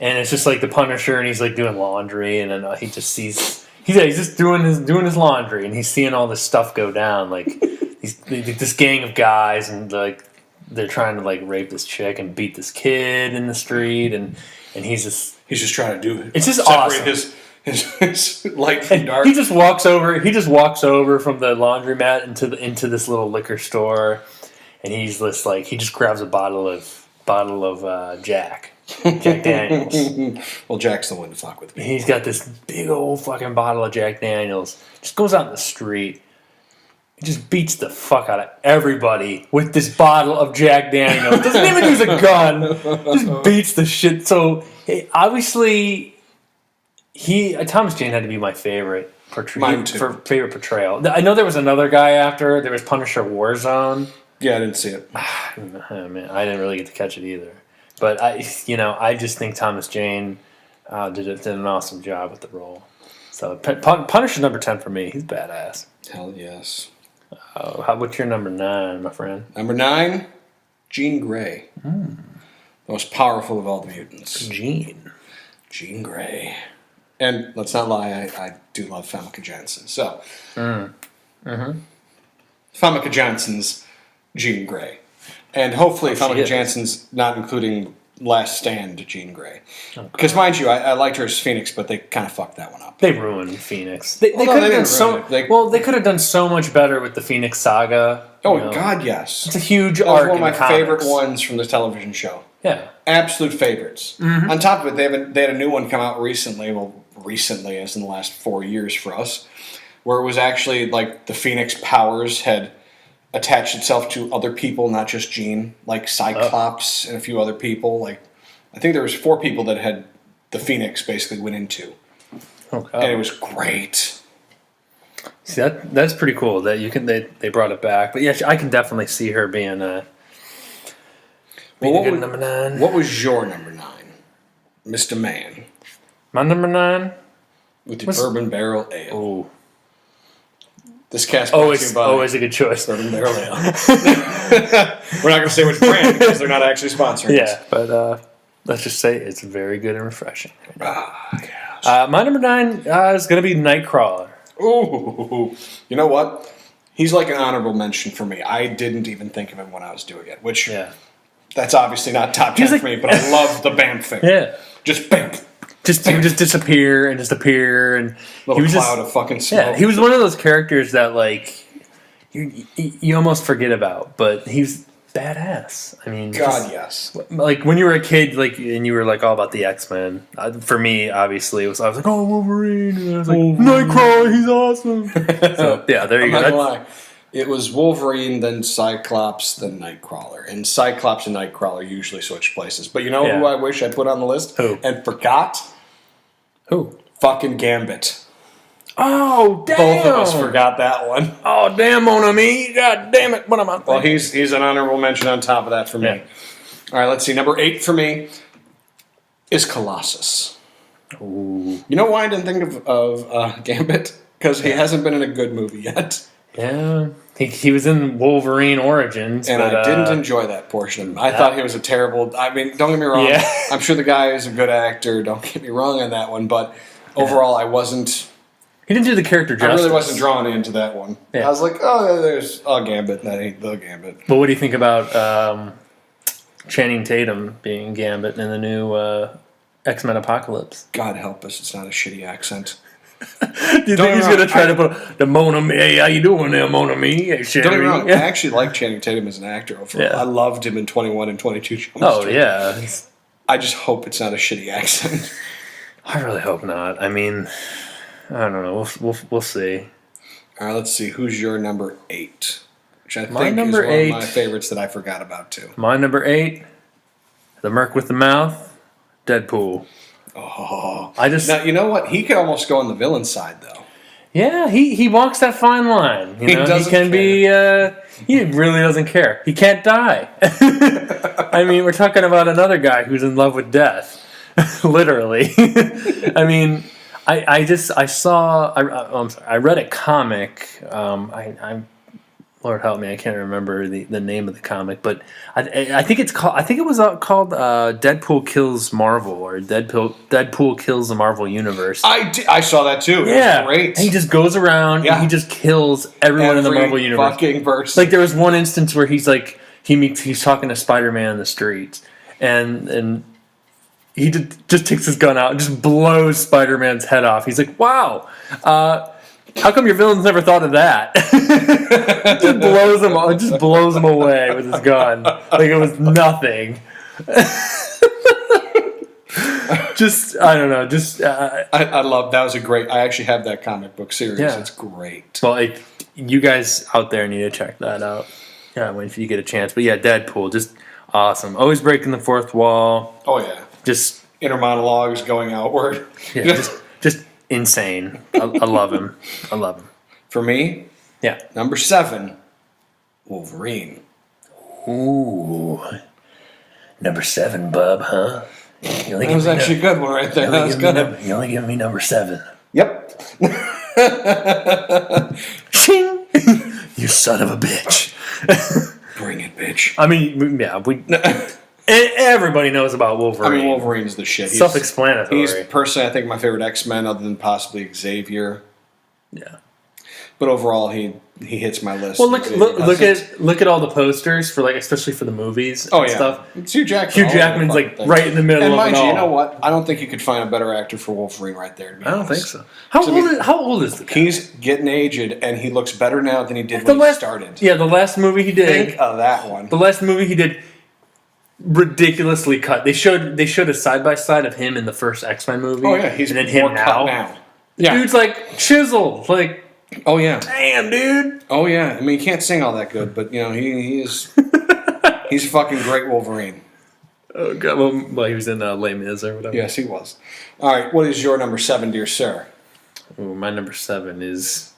and it's just like the Punisher, and he's like doing laundry, and then he just sees. He's just doing his laundry, and he's seeing all this stuff go down. Like this gang of guys, and like they're trying to like rape this chick and beat this kid in the street, and he's just trying to do it. It's just separate awesome. his light from dark. He just walks over from the laundromat into this little liquor store, and he's just like he just grabs a bottle of Jack Daniels. Well, Jack's the one to fuck with me. He's got this big old fucking bottle of Jack Daniels. Just goes out in the street. He just beats the fuck out of everybody with this bottle of Jack Daniels. Doesn't even use a gun. Just beats the shit. So obviously, Thomas Jane had to be my favorite Mine too. favorite portrayal. I know there was another guy after. There was Punisher Warzone. Yeah, I didn't see it. Oh, man, I didn't really get to catch it either. But I just think Thomas Jane did an awesome job with the role. So Punisher number 10 for me. He's badass. Hell yes. What's your number 9, my friend? Number 9, Jean Grey. The most powerful of all the mutants. Jean Grey. And let's not lie, I do love Famke Janssen. So, Famke Janssen's Jean Grey. And hopefully Famke Janssen's not including Last Stand Jean Grey. Because mind you, I liked her as Phoenix, but they kind of fucked that one up. They ruined Phoenix. They could have done so much better with the Phoenix saga. Oh, God, yes. It's a huge that was arc. One of my in comics. favorite ones from the television show. Yeah. Absolute favorites. On top of it, they had a new one come out recently. Well, recently, as in the last 4 years for us, where it was actually like the Phoenix powers had attached itself to other people, not just Jean, like Cyclops and a few other people. Like, I think there was 4 people that had the Phoenix basically went into, and it was great. See, that's pretty cool that they brought it back. But yeah, I can definitely see her being a good number 9. What was your number 9, Mr. Man? My number 9 with the Bourbon Barrel Ale. Oh. This cast always a good choice. Bourbon Barrel Ale. We're not going to say which brand because they're not actually sponsoring us. Yeah, but let's just say it's very good and refreshing. Yes. My number 9 is going to be Nightcrawler. Ooh, you know what? He's like an honorable mention for me. I didn't even think of him when I was doing it, which that's obviously not top 10 for me, but I love the Bam thing. Yeah. Just bam. He would just disappear and just appear, and little cloud of fucking smoke. Yeah, he was one of those characters that like you almost forget about, but he's badass. I mean, yes. Like when you were a kid, like and you were like all about the X-Men. For me, obviously, I was like, oh, Wolverine. And I was like, Nightcrawler, he's awesome. So yeah, there you go. I'm not gonna lie. It was Wolverine, then Cyclops, then Nightcrawler. And Cyclops and Nightcrawler usually switch places. But you know who I wish I put on the list? Who? And forgot? Who? Fucking Gambit. Oh, damn. Both of us forgot that one. Oh, damn, mon ami. God damn it. What am I thinking? Well, he's an honorable mention on top of that for me. Yeah. All right, let's see. Number 8 for me is Colossus. Ooh. You know why I didn't think of Gambit? because he hasn't been in a good movie yet. Yeah, he was in Wolverine Origins, And but, I didn't enjoy that portion. I thought he was a terrible. I mean, don't get me wrong. Yeah. I'm sure the guy is a good actor. Don't get me wrong on that one. But overall, I wasn't. He didn't do the character justice. I really wasn't drawn into that one. Yeah. I was like, oh, there's a Gambit. That ain't the Gambit. But what do you think about Channing Tatum being Gambit in the new X-Men Apocalypse? God help us, it's not a shitty accent. Do you think he's going to try to put the Mona Me? Hey, how you doing there, Mona Me? Hey, Don't get me wrong. I actually like Channing Tatum as an actor overall. Yeah. I loved him in 21 and 22 Jump Oh, Street. yeah. I just hope it's not a shitty accent. I really hope not. I mean, I don't know. We'll see. All right, let's see. Who's your number 8? Which I My think is number one 8. of my favorites that I forgot about, too. My number 8, the Merc with the Mouth, Deadpool. Oh. I just... Now, you know what? He could almost go on the villain side, though. Yeah, he walks that fine line. You know, he doesn't can be. He really doesn't care. He can't die. I mean, we're talking about another guy who's in love with death, literally. I mean, I read a comic. Lord help me, I can't remember the name of the comic, but I think it's called. I think it was called Deadpool Kills Marvel or Deadpool Kills the Marvel Universe. I saw that too. Yeah, It was great. And he just goes around and he just kills everyone in the Marvel universe. Fucking verse. Like there was one instance where he's like he's talking to Spider-Man in the streets, and he just takes his gun out and just blows Spider-Man's head off. He's like, "Wow, how come your villains never thought of that?" just blows him away with his gun like it was nothing. I don't know. I love that. Was a great. I actually have that comic book series. Yeah. It's great. Well, you guys out there need to check that out. Yeah, when you get a chance. But yeah, Deadpool, just awesome. Always breaking the fourth wall. Oh yeah. Just Inner monologues going outward. yeah, just insane. I love him. I love him. For me, Yeah. number 7, Wolverine. Ooh. Number 7, bub, huh? That was actually a good one right there. That was good. You only give me number 7. Yep. Shing! You son of a bitch. Bring it, bitch. I mean, yeah, everybody knows about Wolverine. I mean, Wolverine's the shit. Self-explanatory. He's personally, I think, my favorite X-Men, other than possibly Xavier. Yeah. But overall, he hits my list. Well, look at all the posters for especially for the movies and stuff. It's Hugh Jackman. Hugh Jackman's right in the middle and of mind it you, all. you know what? I don't think you could find a better actor for Wolverine right there. To be I don't honest. think so. How old is the guy? He's getting aged, and he looks better now than he did when he started. Yeah, the last movie he did. Think of that one. The last movie he did, ridiculously cut. They showed a side by side of him in the first X-Men movie. Oh yeah, he's and then more him cut now. Yeah. Dude's like chiseled. Like, Oh yeah. damn, dude. Oh yeah. I mean, he can't sing all that good, but you know, he is. He's a fucking great Wolverine. Oh god. Well, he was in Les Mis or whatever. Yes, he was. All right. What is your number 7, dear sir? Ooh, my number 7 is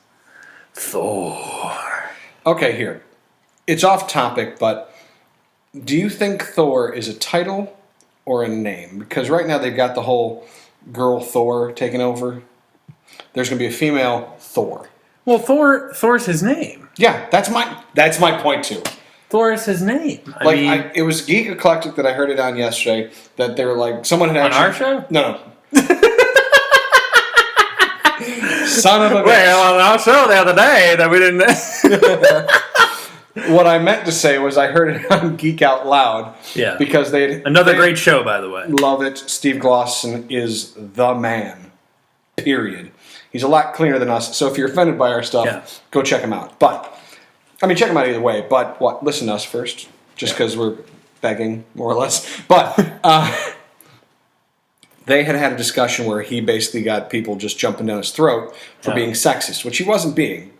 Thor. Okay, here. It's off topic, but do you think Thor is a title or a name? Because right now they've got the whole girl Thor taking over. There's going to be a female Thor. Well, Thor's his name. Yeah, that's my point too. Thor is his name. I mean, It was Geek Eclectic that I heard it on yesterday. That they were like, someone had on actually, our show? No. Son of a bitch. Well, on our show the other day that we didn't. What I meant to say was I heard it on Geek Out Loud. Yeah. Because Another great show, by the way. Love it. Steve Glosson is the man. Period. He's a lot cleaner than us. So if you're offended by our stuff, go check him out. But, I mean, check him out either way. But what? Listen to us first. Just because we're begging, more or less. But they had a discussion where he basically got people just jumping down his throat for being sexist, which he wasn't being.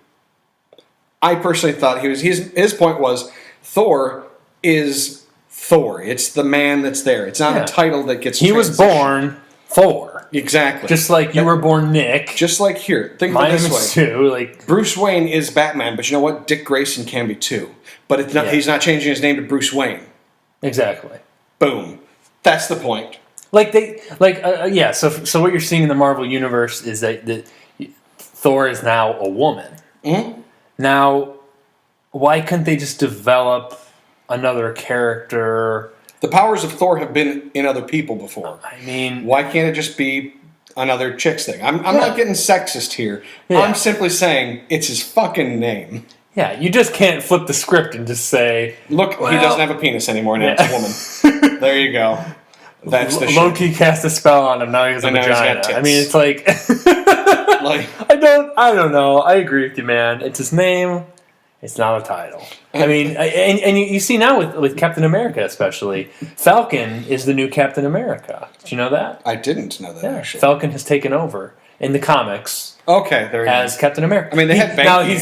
I personally thought his point was Thor is Thor. It's the man that's there. It's not a title that gets He was born Thor. Exactly. Just like you were born Nick. Just like here. Think of My it name this is way. Stu. Like, Bruce Wayne is Batman, but you know what? Dick Grayson can be too. But it's not, he's not changing his name to Bruce Wayne. exactly. Boom. That's the point. So what you're seeing in the Marvel universe is that Thor is now a woman. Mm-hmm. Now, why couldn't they just develop another character? The powers of Thor have been in other people before. I mean, Why can't it just be another chick's thing? I'm not getting sexist here. Yeah. I'm simply saying it's his fucking name. yeah, you just can't flip the script and just say, Look, he well, doesn't have a penis anymore now. It's a woman. There you go. That's the shit. Loki cast a spell on him. Now he has a And now he's vagina. got tits. I mean, it's like, Like, I don't know. I agree with you, man. It's his name. It's not a title. I mean, and you see now with Captain America, especially, Falcon is the new Captain America. Did you know that? I didn't know that, actually. Falcon has taken over in the comics Okay, there you as go. Captain America. I mean, they had Banky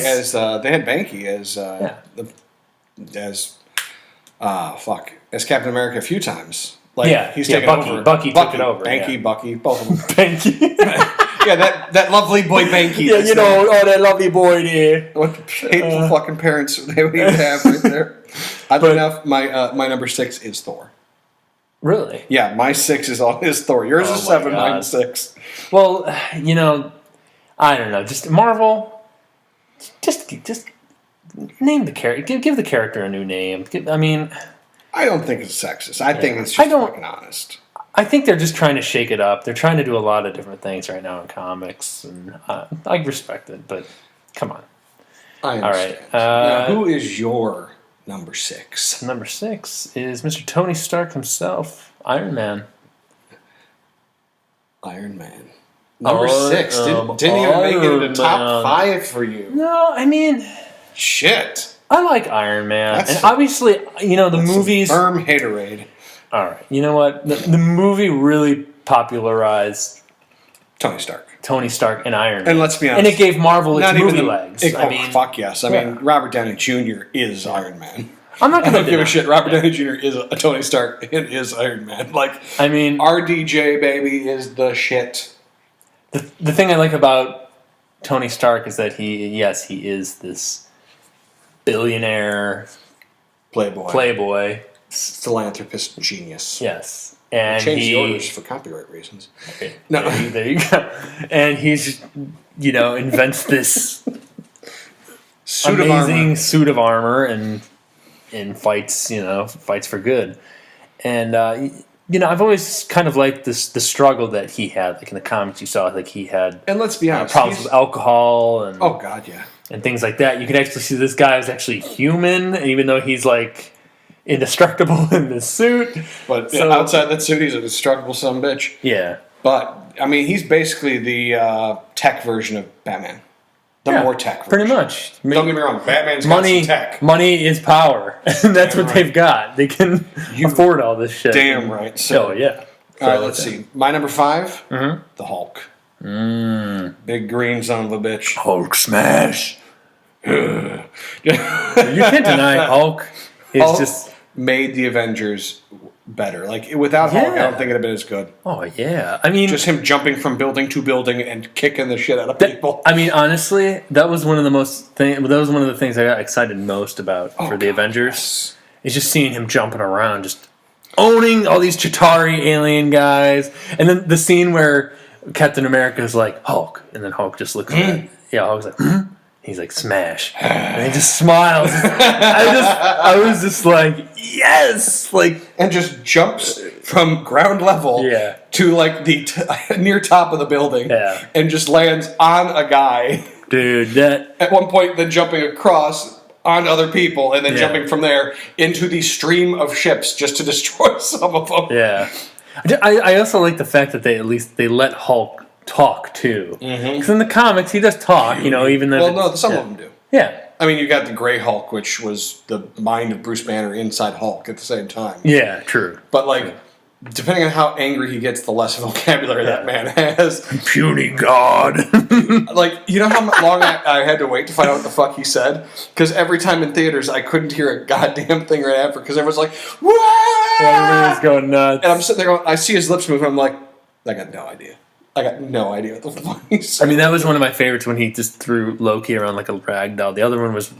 as Captain America a few times. Like, Yeah, he's yeah, taken Bucky. over. Bucky took it over, Banky, yeah. Bucky, both of them. Banky. Yeah, that lovely boy Banky. Yeah, you know, oh, that lovely boy there. What hateful fucking parents they would even have right there. Oddly enough, my number 6 is Thor. Really? Yeah, my 6 is Thor. Yours Oh is my 7, God. mine's 6. Well, you know, I don't know. Just Marvel. Just name the character. Give the character a new name. I don't think it's sexist. I think it's just fucking honest. I think they're just trying to shake it up. They're trying to do a lot of different things right now in comics, and I respect it. But come on. I All right. understand. Now, who is your number 6? Number 6 is Mr. Tony Stark himself, Iron Man. Iron Man. Number 6. Didn't even make it into top 5 for you. No, I mean, Shit. I like Iron Man, That's- and obviously, you know, the movies. Firm haterade. All right, you know what? The movie really popularized Tony Stark. Tony Stark and Iron Man. And let's be honest. And it gave Marvel its Not even movie the legs. fuck yes. I mean, Robert Downey Jr. is Iron Man. I'm not I going don't give a shit. Robert Downey Jr. is a Tony Stark. It is Iron Man. Like, I mean, RDJ, baby, is the shit. the thing I like about Tony Stark is that he is this billionaire playboy. Philanthropist genius. Yes. And Change he the orders for copyright reasons. Okay, No. there you go. And he's, you know, invents this amazing suit of armor and fights for good. And you know, I've always kind of liked the struggle that he had. Like in the comics, you saw like he had And let's be honest, problems with alcohol and oh god, yeah. and things like that. You could actually see this guy is actually human, and even though he's like indestructible in this suit. But So- outside that suit, he's a destructible son of a bitch. Yeah. But I mean, he's basically the tech version of Batman. The more tech version. Pretty much. Don't get me wrong, Batman's got some tech. Money is power, and that's Damn what right. they've got. They can afford all this shit. Damn right. So, Oh yeah. all right, let's see. My number 5, Mm-hmm. the Hulk. Big green son of a bitch. Hulk smash. You can't deny Hulk is Hulk just. made the Avengers better. Like, without Hulk, I Yeah. don't think it'd have been as good. Oh yeah. I mean, Just him jumping from building to building and kicking the shit out of people. I mean, honestly, that was one of the things I got excited most about for the Avengers. Is just seeing him jumping around, just owning all these Chitauri alien guys, and then the scene where Captain America is like Hulk, and then Hulk just looks at it. Yeah, Hulk's like, he's like smash, and he just smiles. I was just like, yes, like, And just jumps from ground level Yeah. to like the near top of the building. Yeah. And just lands on a guy dude, that at one point, then jumping across on other people, and then Yeah. jumping from there into the stream of ships just to destroy some of them. yeah. I also like the fact that they let Hulk talk too, because in the comics he does talk, you know, even though Well, no, some of them do. Yeah. I mean, you got the Grey Hulk, which was the mind of Bruce Banner inside Hulk at the same time. Yeah, true. But, like, depending on how angry he gets, the less vocabulary that man has. Puny God. Like, you know how long I had to wait to find out what the fuck he said? Because every time in theaters, I couldn't hear a goddamn thing right after, because everyone's like, "Wah!" Everybody's going nuts. And I'm sitting there going, I see his lips move, and I'm like, I got no idea. I got no idea what the fuck he said. I mean, that was one of my favorites when he just threw Loki around like a rag doll. The other one was,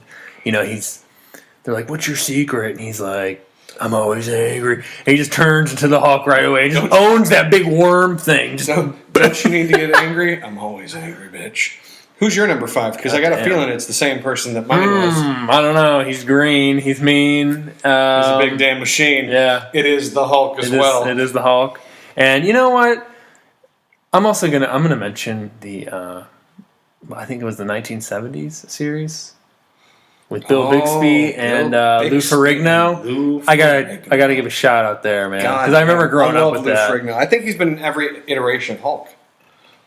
you know, they're like, "What's your secret?" And he's like, "I'm always angry." And he just turns into the Hulk right away. He just owns that big worm thing. Just Don't you need to get angry? I'm always angry, bitch. Who's your number 5? Because I got a feeling it's the same person that mine was. I don't know. He's green. He's mean. He's a big damn machine. Yeah. It is the Hulk as well. It is the Hulk. And you know what? I'm gonna mention the I think it was the 1970s series with Bill Bixby and Lou Ferrigno. I gotta give a shout out there, man, because I remember growing up with that. Ferrigno. I think he's been in every iteration of Hulk.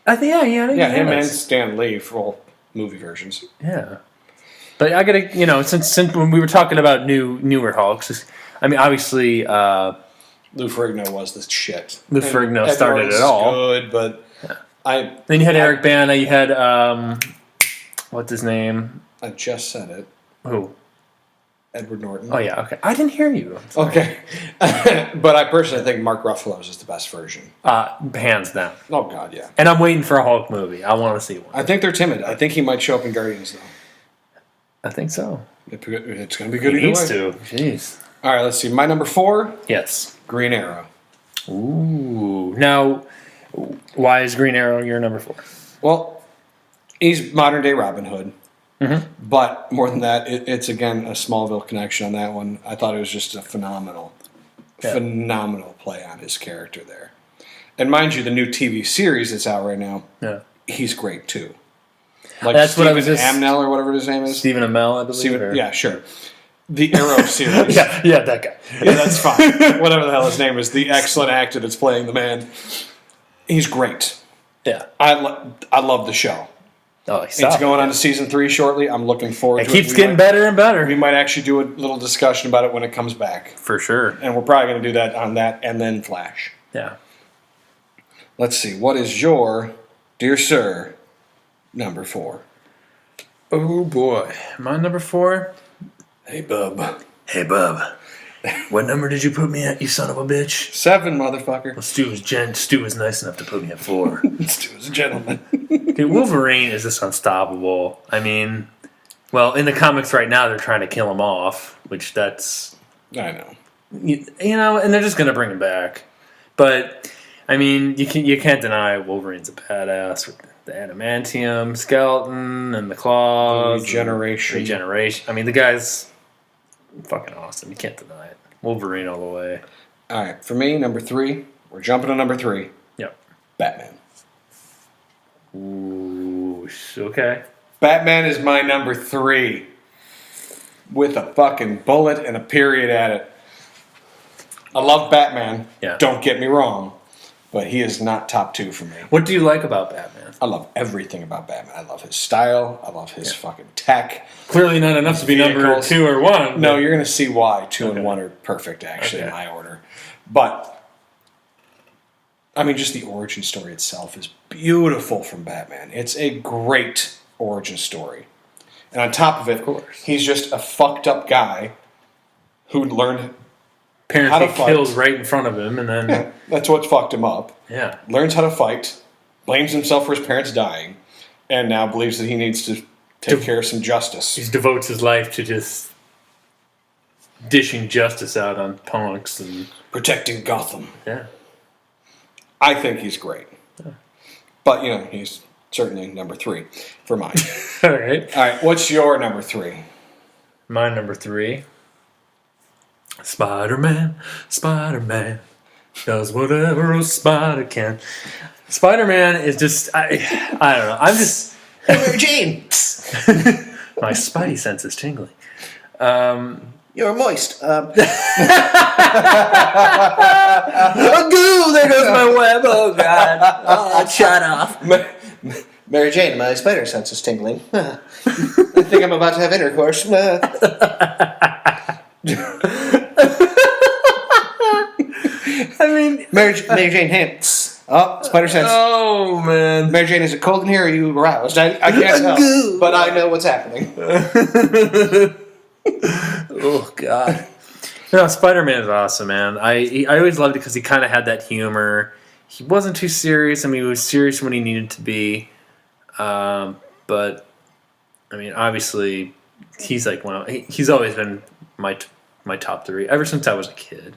I think him and Stan Lee for all movie versions. Yeah, but I gotta since when we were talking about newer Hulks, I mean obviously Lou Ferrigno was the shit. Lou Ferrigno started it all. Good, but then you had Eric Bana. You had what's his name? I just said it. Who? Edward Norton. Oh yeah, okay. I didn't hear you. Okay, but I personally think Mark Ruffalo's is the best version. Hands down. Oh god, yeah. And I'm waiting for a Hulk movie. I want to see one. I think they're timid. I think he might show up in Guardians though. I think so. It's going to be good. He needs to. Jeez. All right, let's see. My number 4. Yes. Green Arrow. Ooh. Now, why is Green Arrow your number 4? Well, he's modern day Robin Hood. Mm-hmm. But more than that, it's again a Smallville connection on that one. I thought it was just a phenomenal play on his character there. And mind you, the new TV series that's out right now, he's great too. Like that's Stephen what I was just Amell or whatever his name is. Stephen Amell, I believe. Yeah, sure. The Arrow series. yeah, that guy. Yeah, that's fine. Whatever the hell his name is, the excellent actor that's playing the man. He's great. Yeah. I love the show. Oh, it's going on to season 3 shortly. I'm looking forward to it. It keeps getting better and better. We might actually do a little discussion about it when it comes back. For sure. And we're probably going to do that on that and then Flash. Yeah. Let's see. What is your, dear sir, number 4? Oh, boy. My number 4? Hey, bub. Hey, bub. What number did you put me at, you son of a bitch? 7, motherfucker. Well, Stu was nice enough to put me at 4. Stu was a gentleman. Dude, Wolverine is just unstoppable. I mean, well, in the comics right now, they're trying to kill him off, which that's... I know. You know, and they're just going to bring him back. But, I mean, you can't deny Wolverine's a badass with the adamantium, skeleton, and the claws. Regeneration. I mean, the guy's fucking awesome. You can't deny it. Wolverine all the way. All right, for me, number 3. We're jumping to number 3. Yep. Batman. Ooh, okay. Batman is my number 3. With a fucking bullet and a period at it. I love Batman. Yeah. Don't get me wrong. But he is not top 2 for me. What do you like about Batman? I love everything about Batman. I love his style. I love his fucking tech. Clearly not enough to be number 2 or 1. No, you're going to see why 2 and 1 are perfect, actually, in my order. But, I mean, just the origin story itself is beautiful from Batman. It's a great origin story. And on top of it, he's just a fucked up guy who learned Parents get killed right in front of him, and then... That's what fucked him up. Yeah. Learns how to fight, blames himself for his parents dying, and now believes that he needs to take care of some justice. He devotes his life to just dishing justice out on punks and... protecting Gotham. Yeah. I think he's great. Yeah. But, he's certainly number 3 for mine. All right. What's your number 3? My number 3... Spider-Man does whatever a spider can. Spider-Man is just, I don't know. I'm just... Mary Jane! My spidey sense is tingling. You're moist. Oh, goo! There goes my web. Oh, God. Oh, shut off. Mary Jane, my spider sense is tingling. I think I'm about to have intercourse. I mean... Mary Jane hints. Oh, spider sense. Oh, man. Mary Jane, is it cold in here or are you aroused? I can't tell, but I know what's happening. Oh, God. No, Spider-Man is awesome, man. I always loved it because he kind of had that humor. He wasn't too serious. I mean, he was serious when he needed to be. But, I mean, obviously, he's like he's always been my top 3 ever since I was a kid.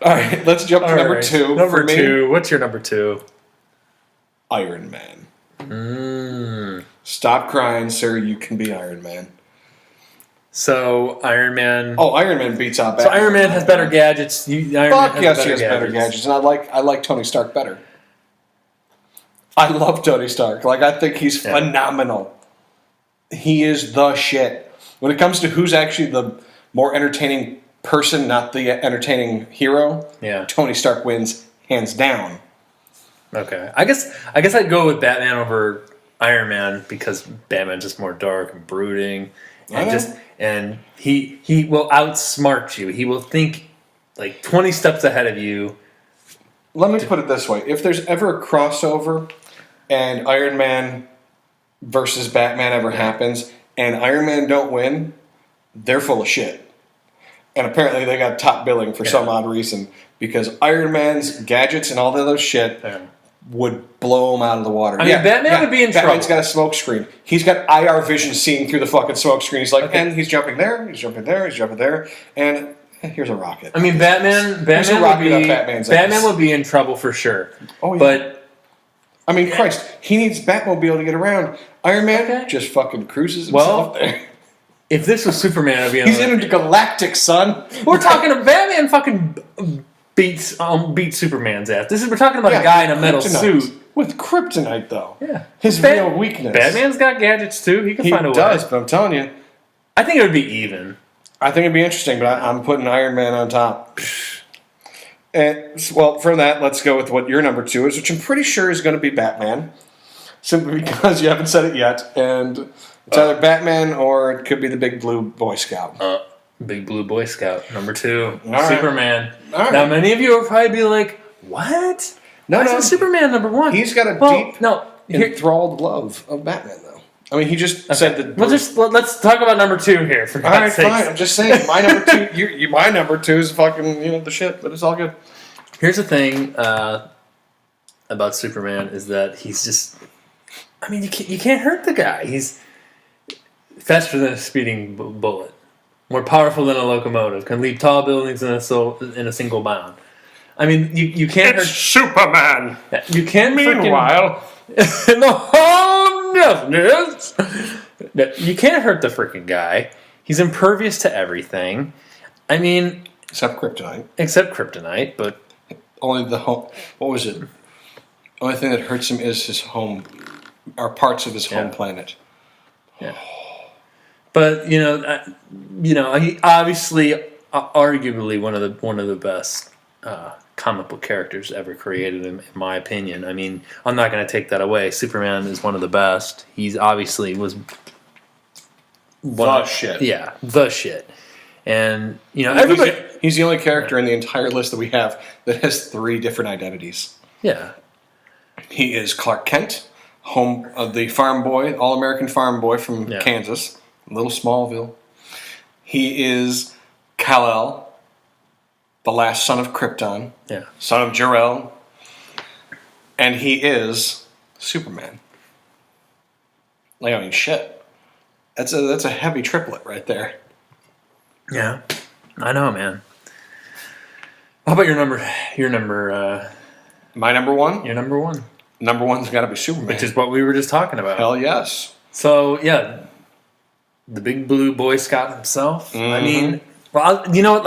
All right, let's jump to number 2. Number 2. What's your number 2? Iron Man. Stop crying, sir. You can be Iron Man. So Iron Man. Oh, Iron Man beats out So Batman. Iron Man has better gadgets. Fuck yes, he has better gadgets, and I like Tony Stark better. I love Tony Stark. Like, I think he's phenomenal. He is the shit. When it comes to who's actually the more entertaining person, not the entertaining hero, Tony Stark wins hands down. Okay, I guess I'd go with Batman over Iron Man because Batman's just more dark and brooding, and he will outsmart you. He will think like 20 steps ahead of you. Let me put it this way: if there's ever a crossover, and Iron Man versus Batman ever happens, and Iron Man don't win, they're full of shit. And apparently they got top billing for some odd reason because Iron Man's gadgets and all the other shit would blow him out of the water. I mean, Batman would be in trouble. Batman's got a smoke screen. He's got IR vision seeing through the fucking smoke screen. He's like, and he's jumping there, he's jumping there, he's jumping there, and here's a rocket. I mean, Batman would be in trouble for sure. Oh, yeah. But I mean, Christ, he needs Batmobile to get around. Iron Man just fucking cruises himself there. If this was Superman, I'd be he's intergalactic, son. We're talking about Batman fucking beats Superman's ass. We're talking about a guy in a metal suit with kryptonite, though. Yeah, his real weakness. Batman's got gadgets too. He can find a way. He does, but I'm telling you, I think it would be even. I think it'd be interesting, but I'm putting Iron Man on top. And well, for that, let's go with what your number 2 is, which I'm pretty sure is going to be Batman, simply because you haven't said it yet, and it's either Batman or it could be the Big Blue Boy Scout. Big Blue Boy Scout, number 2. All Superman. All right. Now, many of you will probably be like, what? Why isn't Superman number 1? He's got a deep, enthralled love of Batman, though. I mean, he just said that. Let's talk about number 2 here. For God's sakes. Fine. I'm just saying, my number 2. My number 2 is fucking the shit, but it's all good. Here's the thing about Superman is that he's just. I mean, you can't hurt the guy. He's faster than a speeding bullet, more powerful than a locomotive, can leap tall buildings in a single bound. I mean, you can't hurt Superman. You can't. Meanwhile, in the whole darkness, you can't hurt the freaking guy. He's impervious to everything. I mean, except kryptonite. But only the home. What was it? The only thing that hurts him is his home, or parts of his home planet. Yeah. But he obviously, arguably one of the best comic book characters ever created, in my opinion. I mean, I'm not going to take that away. Superman is one of the best. He's obviously was the shit. Yeah, the shit. And everybody. He's the only character in the entire list that we have that has 3 different identities. Yeah. He is Clark Kent, home of the farm boy, all-American farm boy from Kansas, little Smallville. He is Kal-El, the last son of Krypton, son of Jor-El, and he is Superman. Like, I mean, shit. That's a heavy triplet right there. Yeah, I know, man. How about your number? My number 1? Your number 1. Number 1's got to be Superman. Which is what we were just talking about. Hell yes. So, the Big Blue Boy Scout himself. Mm-hmm. I mean, well, you know what?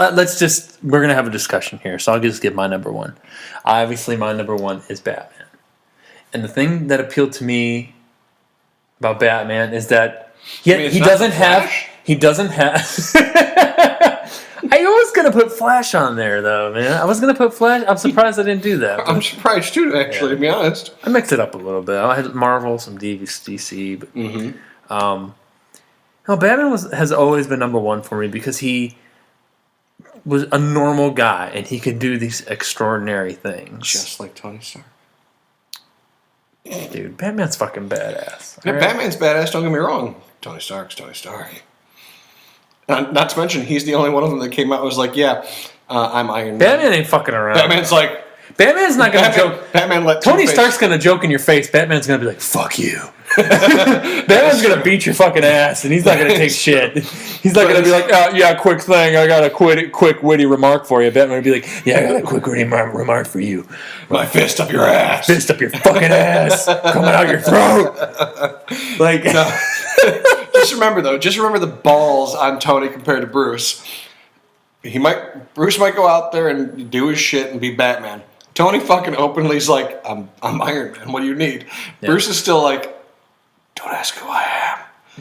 We're going to have a discussion here. So I'll just give my number 1. Obviously, my number 1 is Batman. And the thing that appealed to me about Batman is that he doesn't have... I was going to put Flash on there, though, man. I was going to put Flash. I'm surprised I didn't do that. I'm surprised, too, actually, to be honest. I mixed it up a little bit. I had Marvel, some DC, but... Mm-hmm. Batman has always been number 1 for me because he was a normal guy, and he could do these extraordinary things. Just like Tony Stark. Dude, Batman's fucking badass. Yeah, right? Batman's badass, don't get me wrong. Tony Stark's Tony Stark. Not to mention, he's the only one of them that came out and was like, I'm Iron Man. Batman ain't fucking around. Batman's like... Batman's not going to joke. Batman let Tony Stark's going to joke in your face. Batman's going to be like, fuck you. Batman's gonna beat your fucking ass, and he's not gonna take shit. He's not gonna be like, oh, yeah, quick thing. I got a quick witty remark for you. Batman would be like, yeah, I got a quick witty remark for you. My fist up your ass. Fist up your fucking ass, coming out your throat. Like, No. Just remember the balls on Tony compared to Bruce. Bruce might go out there and do his shit and be Batman. Tony fucking openly is like, I'm Iron Man. What do you need? Yeah. Bruce is still like, don't ask who I am.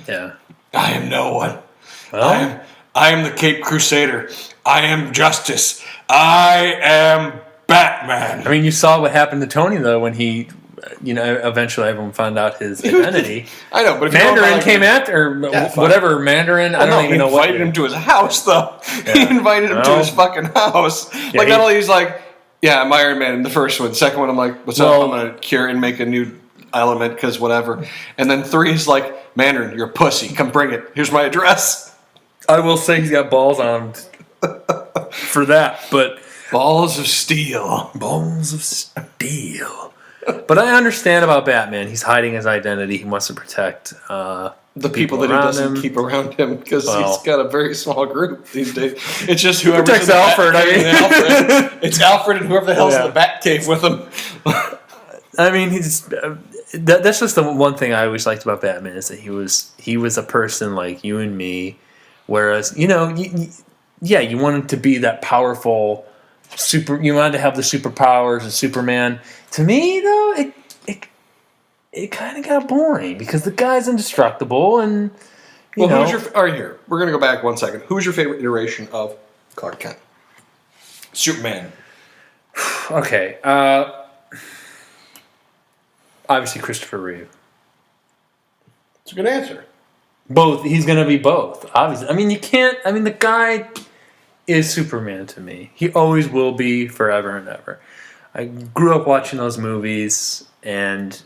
Yeah. I am no one. Well, I am the Cape Crusader. I am justice. I am Batman. I mean, you saw what happened to Tony though when he, eventually everyone found out his identity. I know, but if Mandarin came after whatever Mandarin. I don't even know what. He invited him to his house though. Yeah. He invited him to his fucking house. Yeah, not only he's like, yeah, I'm Iron Man in the first one. Second one, I'm like, what's up? I'm gonna cure and make a new element because whatever. And then 3 is like, Mandarin, you're a pussy. Come bring it. Here's my address. I will say he's got balls on him for that, but balls of steel. Balls of steel. But I understand about Batman. He's hiding his identity. He wants to protect the people that he doesn't keep around him because he's got a very small group these days. It's just whoever protects Alfred. It's Alfred and whoever the hell's in the Batcave with him. I mean, that's just the one thing I always liked about Batman is that he was a person like you and me, whereas you wanted to be that powerful you wanted to have the superpowers of Superman. To me though, it kind of got boring because the guy's indestructible and all right, here we're gonna go back 1 second. Who's your favorite iteration of Clark Kent? Superman. Okay. Obviously, Christopher Reeve. It's a good answer. Both. He's going to be both. Obviously. I mean, you can't. I mean, the guy is Superman to me. He always will be forever and ever. I grew up watching those movies, and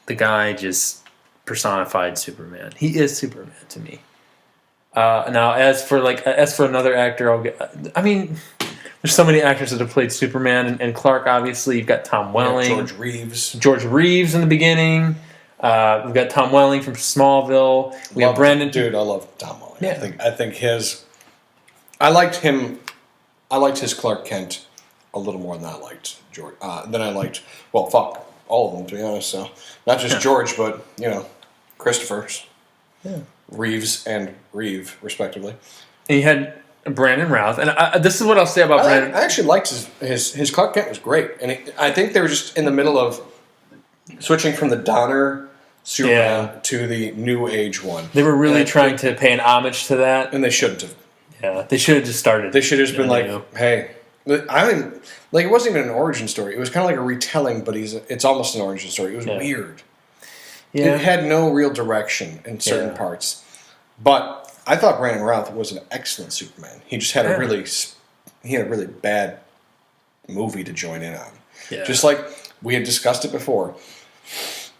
the guy just personified Superman. He is Superman to me. Now, as for another actor, there's so many actors that have played Superman and Clark. Obviously, you've got Tom Welling, George Reeves in the beginning. We've got Tom Welling from Smallville. We have Brandon. Dude, I love Tom Welling. Yeah. I think I liked him. I liked his Clark Kent a little more than I liked George. Then I liked all of them to be honest. So not just George, but Christopher's, Reeves and Reeve respectively. And you had Brandon Routh, and this is what I'll say about Brandon. I actually liked his Clark Kent was great, and I think they were just in the middle of switching from the Donner Superman to the New Age one. They were really trying to pay an homage to that, and they shouldn't have. Yeah, they should have just started. They should have just been like, "Hey, I mean, like it wasn't even an origin story. It was kind of like a retelling, but it's almost an origin story. It was weird. Yeah, it had no real direction in certain parts, but." I thought Brandon Routh was an excellent Superman. He just had a really bad movie to join in on. Yeah. Just like we had discussed it before.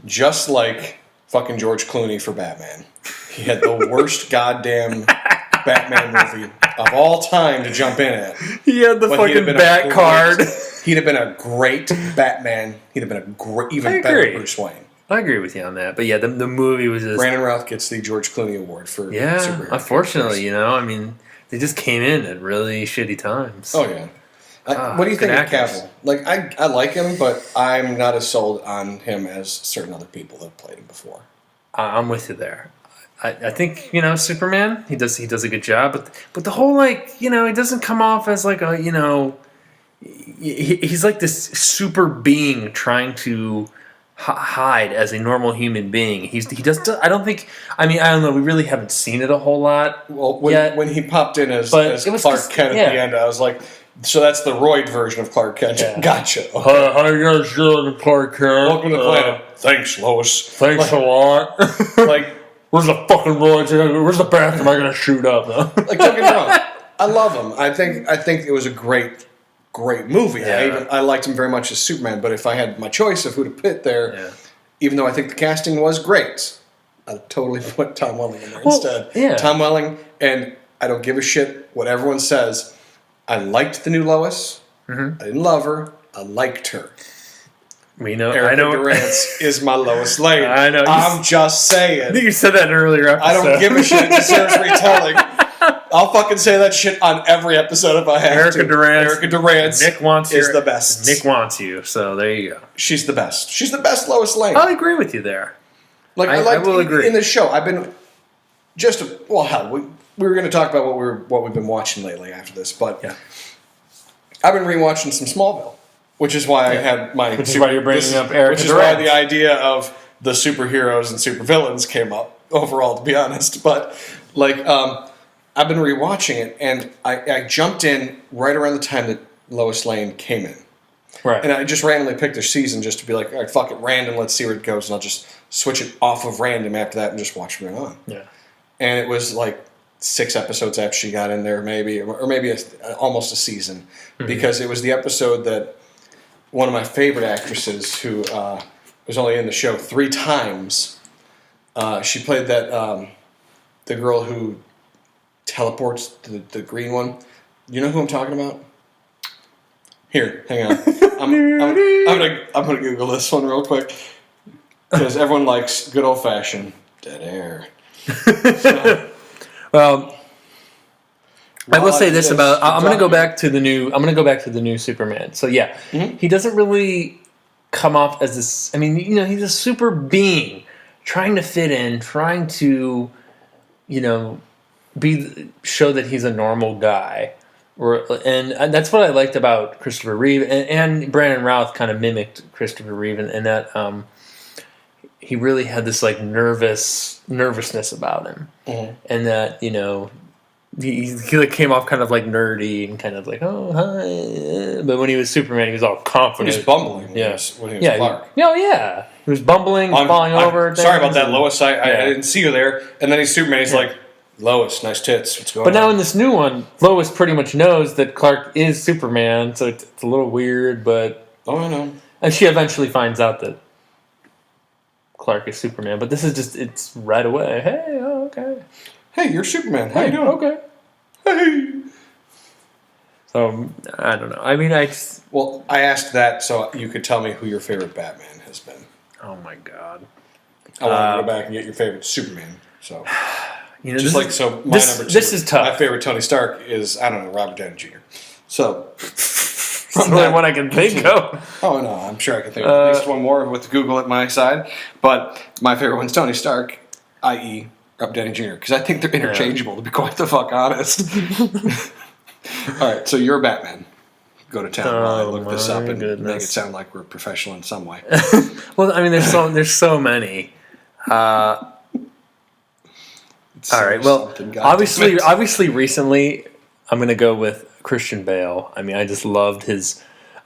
Just like fucking George Clooney for Batman. He had the worst goddamn Batman movie of all time to jump in at. He had the fucking Bat card. He'd have been a great Batman. He'd have been even better Bruce Wayne. I agree with you on that, but yeah, the movie was just... Brandon Routh gets the George Clooney Award for superhero unfortunately, they just came in at really shitty times. Oh, yeah. What do you think of Cavill? Like, I like him, but I'm not as sold on him as certain other people that have played him before. I'm with you there. I think, Superman, he does a good job, but the whole, he doesn't come off as like a, he's like this super being trying to... hide as a normal human being. He does. I don't think. I don't know. We really haven't seen it a whole lot. Well, when he popped in as Clark Kent at the end, I was like, so that's the roid version of Clark Kent. Yeah. Gotcha. Okay. How you guys doing, Clark Kent? Welcome to the planet. Thanks, Lois. Thanks a lot. Where's the fucking roids? Where's the bathroom? I'm gonna shoot up. Don't get me wrong. I love him. I think it was a great movie. Yeah. I liked him very much as Superman, but if I had my choice of who to put there, even though I think the casting was great, I'd totally put Tom Welling in there instead. Yeah. Tom Welling, and I don't give a shit what everyone says. I liked the new Lois. Mm-hmm. I didn't love her. I liked her. We know. Erica I know. Durance is my Lois Lane. I know. I'm just I saying. think you said that in an earlier episode. I don't give a shit. It deserves retelling. I'll fucking say that shit on every episode if I have to. Erica Durance Nick wants is the best. Nick wants you, so there you go. She's the best. She's the best Lois Lane. I'll agree with you there. Like I will agree. In the show, I've been we were going to talk about what we've been watching lately after this, but yeah. I've been rewatching some Smallville, which is why I had my. Which is why you're bringing up Erica Which is Durance. why the idea of the superheroes and supervillains came up overall, to be honest. But I've been rewatching it, and I jumped in right around the time that Lois Lane came in. Right. And I just randomly picked their season just to be like, all right, fuck it, random, let's see where it goes, and I'll just switch it off of random after that and just watch it on. Yeah. And it was like 6 episodes after she got in there, maybe almost a season, because it was the episode that one of my favorite actresses, who was only in the show 3 times, she played that the girl who teleports to the green one. You know who I'm talking about? Here, hang on. I'm gonna Google this one real quick, because everyone likes good old fashioned dead air. Well, I will say this about. I'm going to go back to the new. I'm going to go back to the new Superman. So yeah, he doesn't really come off as this. I mean, he's a super being trying to fit in, trying to, show that he's a normal guy. And that's what I liked about Christopher Reeve, and Brandon Routh kind of mimicked Christopher Reeve, and that he really had this like nervousness about him, and that he came off kind of like nerdy and kind of like, oh hi, but when he was Superman, he was all confident. He was bumbling. When he was Clark. He was bumbling, falling over. Sorry about that, Lois. I didn't see you there. And then he's Superman. He's like, Lois, nice tits. What's going on? But now in this new one, Lois pretty much knows that Clark is Superman, so it's a little weird, but... Oh, I know. And she eventually finds out that Clark is Superman, but this is just, it's right away. Hey, okay. Hey, you're Superman. How you doing? Okay. Hey. So, I don't know. I mean, Well, I asked that so you could tell me who your favorite Batman has been. Oh, my God. I want to go back and get your favorite Superman, so... my number 2. This is tough. My favorite Tony Stark is, I don't know, Robert Downey Jr. So, That's the only one I can think of. Oh, no, I'm sure I can think of at least one more with Google at my side. But my favorite one's Tony Stark, i.e. Robert Downey Jr., because I think they're interchangeable, to be quite the fuck honest. All right, so you're Batman. Go to town while I look this up and make it sound like we're professional in some way. Well, I mean, there's so many. All right. Well, obviously, recently, I'm going to go with Christian Bale. I mean, I just loved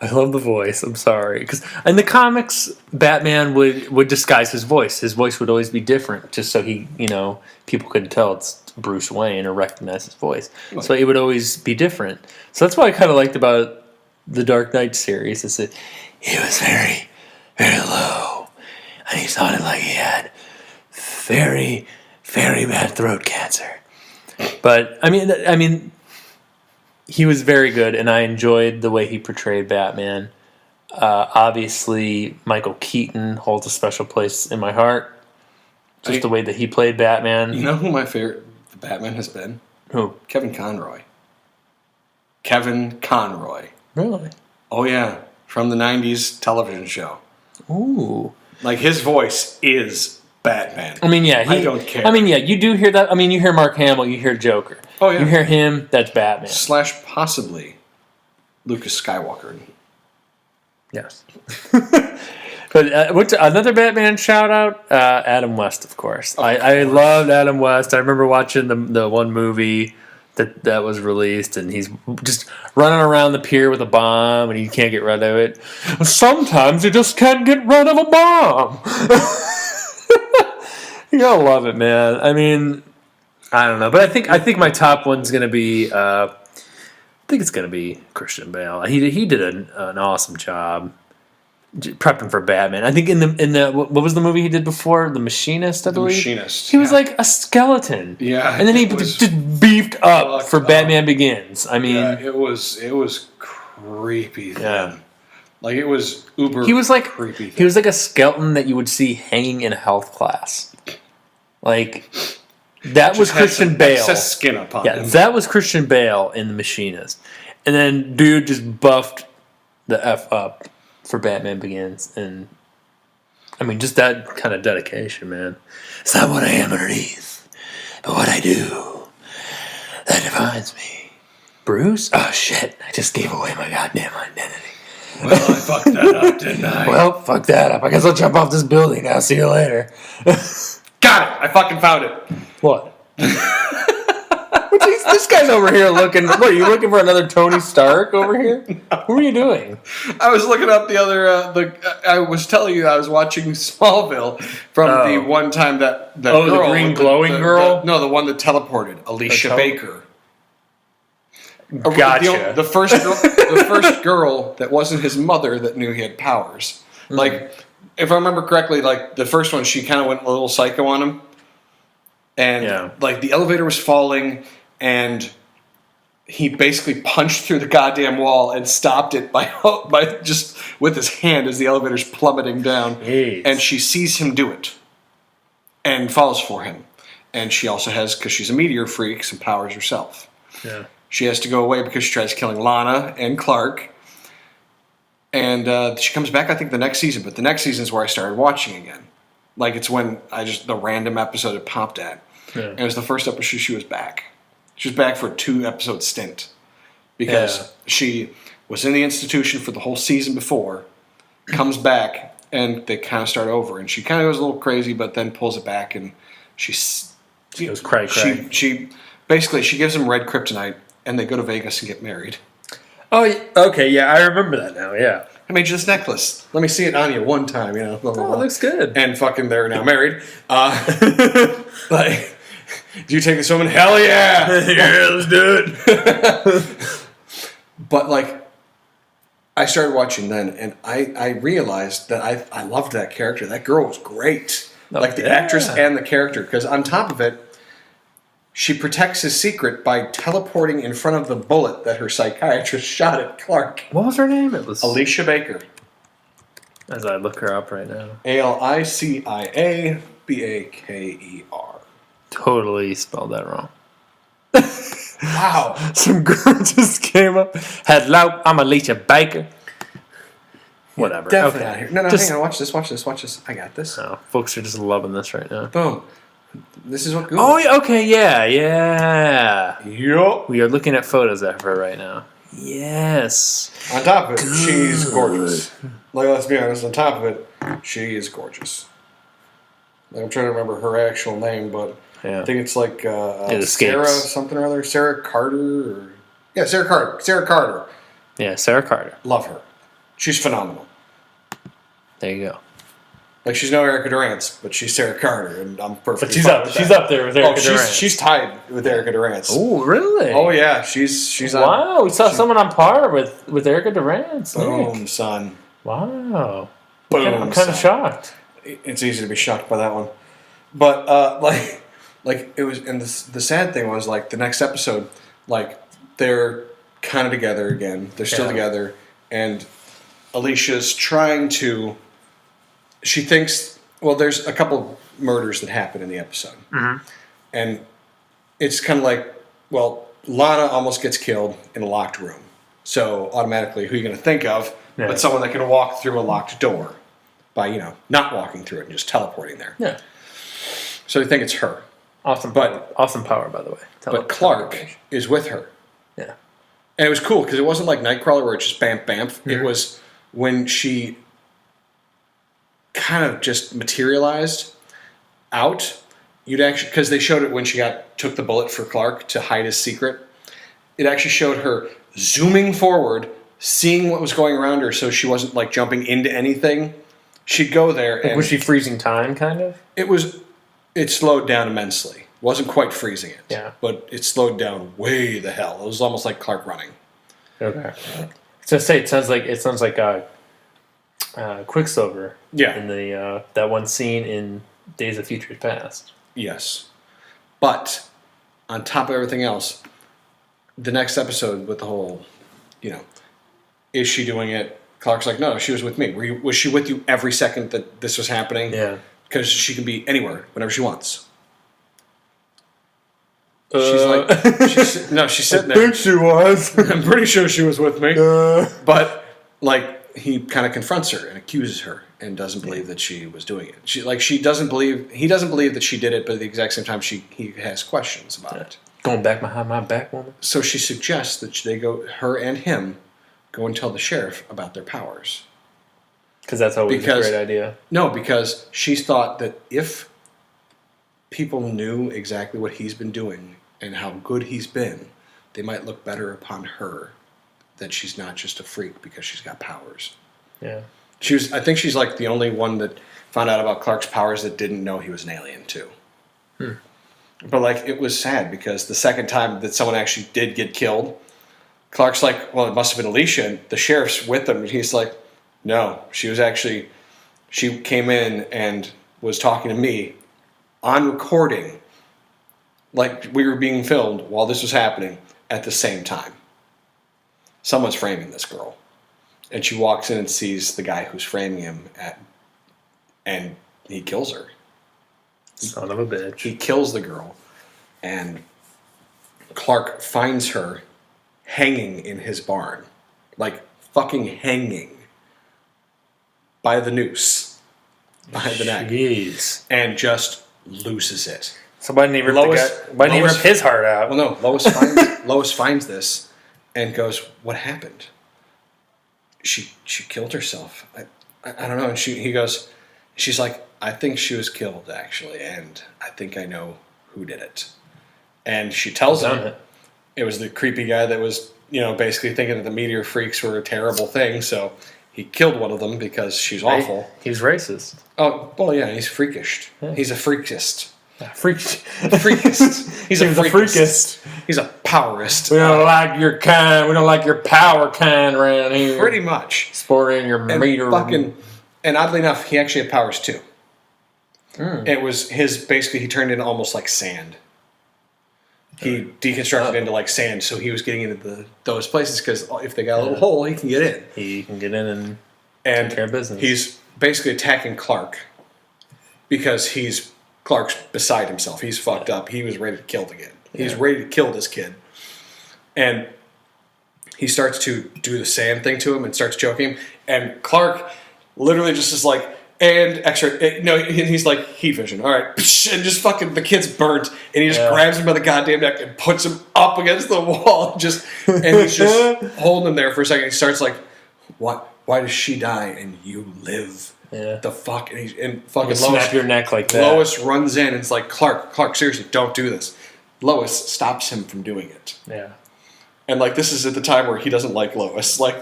I love the voice. I'm sorry, because in the comics, Batman would disguise his voice. His voice would always be different, just so people couldn't tell it's Bruce Wayne or recognize his voice. Right. So it would always be different. So that's what I kind of liked about the Dark Knight series. Is that he was very, very low, and he sounded like he had very, very bad throat cancer. But I mean, he was very good, and I enjoyed the way he portrayed Batman. Obviously, Michael Keaton holds a special place in my heart. Just the way that he played Batman. You know who my favorite Batman has been? Who? Kevin Conroy. Kevin Conroy. Really? Oh yeah, from the '90s television show. Ooh. Like his voice is Batman. I mean, yeah. I don't care. I mean, yeah, you do hear that. I mean, you hear Mark Hamill, you hear Joker. Oh, yeah. You hear him, that's Batman. / possibly Lucas Skywalker. Yes. But what's another Batman shout out? Adam West, of course. I loved Adam West. I remember watching the one movie that was released, and he's just running around the pier with a bomb, and he can't get rid of it. Sometimes you just can't get rid of a bomb. You gotta love it, man. I mean, I don't know, but I think my top one's gonna be. I think it's gonna be Christian Bale. He did an awesome job prepping for Batman. I think in the what was the movie he did before? The Machinist, I believe. The Machinist. He was like a skeleton. Yeah, and then he just beefed up for Batman Begins. I mean, yeah, it was creepy. Yeah. Like it was uber. He was like creepy. he was like a skeleton that you would see hanging in a health class. Like that was Christian Bale. Excess skin upon him. That was Christian Bale in The Machinist, and then dude just buffed the F up for Batman Begins, and I mean just that kind of dedication, man. It's not what I am underneath, but what I do that defines me. Bruce? Oh shit! I just gave away my goddamn identity. Well, I fucked that up, didn't I? Well, fuck that up. I guess I'll jump off this building now. See you later. Got it! I fucking found it. What? This guy's over here looking. What, are you looking for another Tony Stark over here? What are you doing? I was looking up the other. I was telling you I was watching Smallville from the one time that girl, the green glowing girl. The one that teleported, Alicia Baker. Gotcha. The first girl that wasn't his mother that knew he had powers. Mm. Like, if I remember correctly, like the first one, she kind of went a little psycho on him, and like the elevator was falling, and he basically punched through the goddamn wall and stopped it by just with his hand as the elevator's plummeting down. Jeez. And she sees him do it, and falls for him, and she also has, because she's a meteor freak, some powers herself. Yeah. She has to go away because she tries killing Lana and Clark. And she comes back, I think, the next season. But the next season is where I started watching again. Like, it's when the random episode it popped at. Yeah. And it was the first episode she was back. She was back for a 2-episode stint. Because she was in the institution for the whole season before, comes back, and they kind of start over. And she kind of goes a little crazy, but then pulls it back, and she goes cray. She basically, she gives him red kryptonite, and they go to Vegas and get married. Oh, okay, yeah, I remember that now, yeah. I made you this necklace. Let me see it on you one time, you know. Blah, blah, blah. It looks good. And fucking they're now married. Like, do you take this woman? Hell yeah! Yeah, let's do it. But, like, I started watching then, and I realized that I loved that character. That girl was great. Like, the actress and the character. Because on top of it, she protects his secret by teleporting in front of the bullet that her psychiatrist shot at Clark. What was her name? It was Alicia Baker. As I look her up right now. ALICIABAKER. Totally spelled that wrong. Wow. Some girl just came up. Hello, I'm Alicia Baker. Whatever. Definitely okay. not here. No, hang on. Watch this. I got this. Oh, folks are just loving this right now. Boom. This is what Google. Oh, okay, yeah. Yup. We are looking at photos of her right now. Yes. On top of it, she's gorgeous. Like, let's be honest, on top of it, she is gorgeous. Like, I'm trying to remember her actual name, but I think it's like Sarah something or other. Sarah Carter? Or... Yeah, Sarah Carter. Sarah Carter. Yeah, Sarah Carter. Love her. She's phenomenal. There you go. Like, she's no Erica Durance, but she's Sarah Carter, and I'm perfectly But she's fine up. with She's that. up there with Erica Durance. She's tied with Erica Durance. Oh, really? Oh yeah, she's on. Wow, we saw someone on par with Erica Durance. Boom, son. Wow. Boom. I'm kind of shocked. It's easy to be shocked by that one, but like it was, and the sad thing was, like, the next episode, like, they're kind of together again. They're still together, and Alicia's trying to. She thinks, well, there's a couple murders that happen in the episode. Mm-hmm. And it's kind of like, well, Lana almost gets killed in a locked room. So automatically, who are you going to think of but someone that can walk through a locked door by, not walking through it and just teleporting there. Yeah. So they think it's her. Awesome power, by the way. But Clark is with her. Yeah. And it was cool because it wasn't like Nightcrawler where it's just bam, bam. Mm-hmm. It was when she kind of just materialized out. You'd actually, because they showed it when she took the bullet for Clark to hide his secret. It actually showed her zooming forward, seeing what was going around her, so she wasn't like jumping into anything. She'd go there, and was she freezing time, kind of? It slowed down immensely. Wasn't quite freezing it, but it slowed down way the hell. It was almost like Clark running. Okay. So it sounds like Quicksilver. Yeah. In the that one scene in Days of Future Past. Yes, but on top of everything else, the next episode with the whole, is she doing it? Clark's like, no, she was with me. Was she with you every second that this was happening? Yeah. Because she can be anywhere, whenever she wants. She's like, she's sitting there. I think she was. I'm pretty sure she was with me. But, like, he kind of confronts her and accuses her and doesn't believe that she was doing it. He doesn't believe that she did it, but at the exact same time, he has questions about it. Going back behind my back, woman. So she suggests that her and him go and tell the sheriff about their powers. Because that's always a great idea. No, because she's thought that if people knew exactly what he's been doing and how good he's been, they might look better upon her, that she's not just a freak because she's got powers. Yeah. I think she's like the only one that found out about Clark's powers that didn't know he was an alien too. But like, it was sad because the second time that someone actually did get killed, Clark's like, well, it must have been Alicia, and the sheriff's with them, and he's like, no, she came in and was talking to me on recording, like we were being filmed while this was happening at the same time. Someone's framing this girl. And she walks in and sees the guy who's framing him, and he kills her. Son of a bitch. He kills the girl, and Clark finds her hanging in his barn. Like, fucking hanging. By the noose. Behind the neck. Jeez. And just loses it. Somebody need to rip his heart out. Well, no. Lois finds this and goes, what happened? She killed herself. I don't know. And she's like, I think she was killed, actually, and I think I know who did it. And she tells him it was the creepy guy that was, basically thinking that the meteor freaks were a terrible thing, so he killed one of them because she's awful. He's racist. Oh, well, yeah, he's freakish. Yeah. He's a freakist. Freakist. He's a freakist. He's a powerist. We don't like your kind. We don't like your power kind around here. Pretty much. Sporting your meter. And oddly enough, he actually had powers too. It was basically he turned into almost like sand. He deconstructed into like sand, so he was getting into those places because if they got a little hole, he can get in. He can get in and take care of business. He's basically attacking Clark because Clark's beside himself. He's fucked up. He was ready to kill the kid. He's ready to kill this kid. And he starts to do the sand thing to him and starts choking him. And Clark literally just is like, and X-ray. No, he's like, heat vision. All right. And just fucking, the kid's burnt. And he just grabs him by the goddamn neck and puts him up against the wall. And he's just holding him there for a second. He starts like, what? Why does she die and you live? Yeah. The fuck? And fucking Lois, snap your neck like that. Lois runs in and it's like, Clark, seriously, don't do this. Lois stops him from doing it. Yeah. And like, this is at the time where he doesn't like Lois. Like,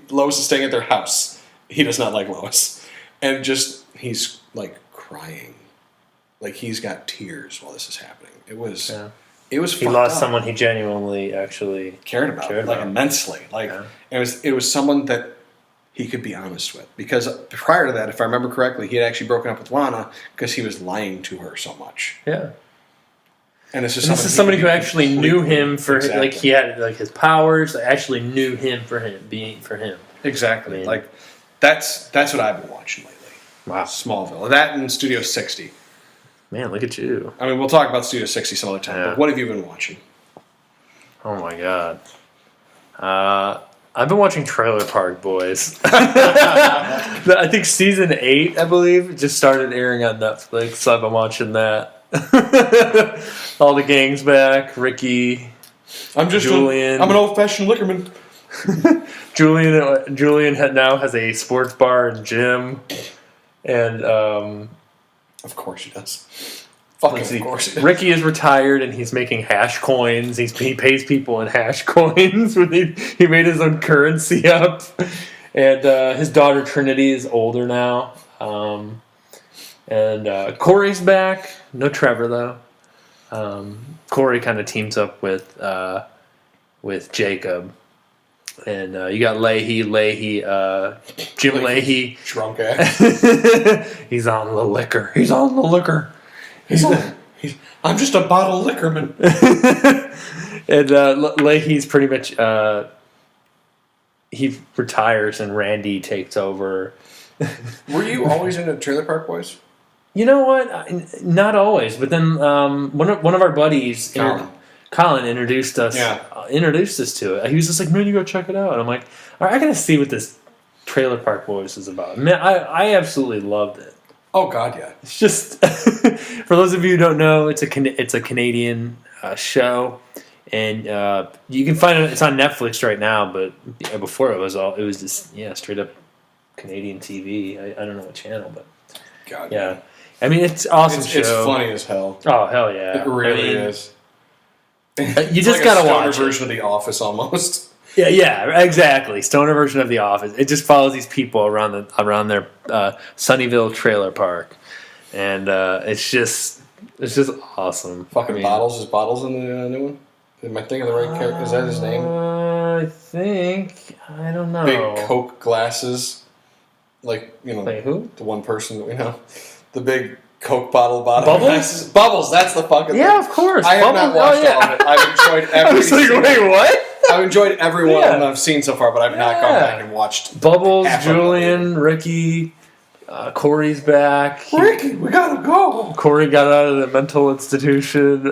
Lois is staying at their house. He does not like Lois. And he's like crying. Like, he's got tears while this is happening. It was he lost someone he genuinely actually cared about. Immensely. Like, it was someone that he could be honest with. Because prior to that, if I remember correctly, he had actually broken up with Lana because he was lying to her so much. Yeah. And this is somebody who actually knew him for like he had like his powers. Actually knew him for him. Exactly. I mean, like that's what I've been watching lately. Wow. Smallville. That and Studio 60. Man, look at you. I mean, we'll talk about Studio 60 some other time. Yeah. But what have you been watching? Oh my god. I've been watching Trailer Park Boys. I think season 8, I believe, just started airing on Netflix, so I've been watching that. All the gang's back. Ricky, Julian. I'm an old-fashioned liquorman. Julian now has a sports bar and gym, and of course he does. Fucking of course he does. Ricky is retired and he's making hash coins. He pays people in hash coins. He made his own currency up, and his daughter Trinity is older now. And Corey's back. No Trevor though. Corey kind of teams up with Jacob. And you got Jim Leahy. Drunk ass. He's on the liquor. I'm just a bottle liquorman. And Leahy's pretty much he retires and Randy takes over. Were you always into Trailer Park Boys? You know what? Not always, but then one of our buddies, Colin, introduced us to it. He was just like, "Man, you go check it out." And I'm like, "All right, I gotta see what this Trailer Park Boys is about." Man, I absolutely loved it. Oh God, yeah. It's just for those of you who don't know, it's a Canadian show, and you can find it. It's on Netflix right now, but before it was just straight up Canadian TV. I don't know what channel, but God, yeah. I mean, it's awesome show. It's funny as hell. Oh hell yeah! It really is. You just gotta watch a version of The Office almost. Yeah, exactly. Stoner version of The Office. It just follows these people around their Sunnyvale trailer park, and it's just awesome. Fucking Bottles. Is Bottles in the new one? Am I thinking of the right character? Is that his name? I think. I don't know. Big Coke glasses, like Wait, who? the one person that we know, the big Coke bottle Bubbles? glasses. Bubbles. That's the fucking thing. Yeah, of course. I have not watched all of it. I've enjoyed every. I was like, wait, what? I've enjoyed every one of them I've seen so far, but I've not gone back and watched. Bubbles, half of Julian, Ricky, Corey's back. Ricky, we gotta go. Corey got out of the mental institution.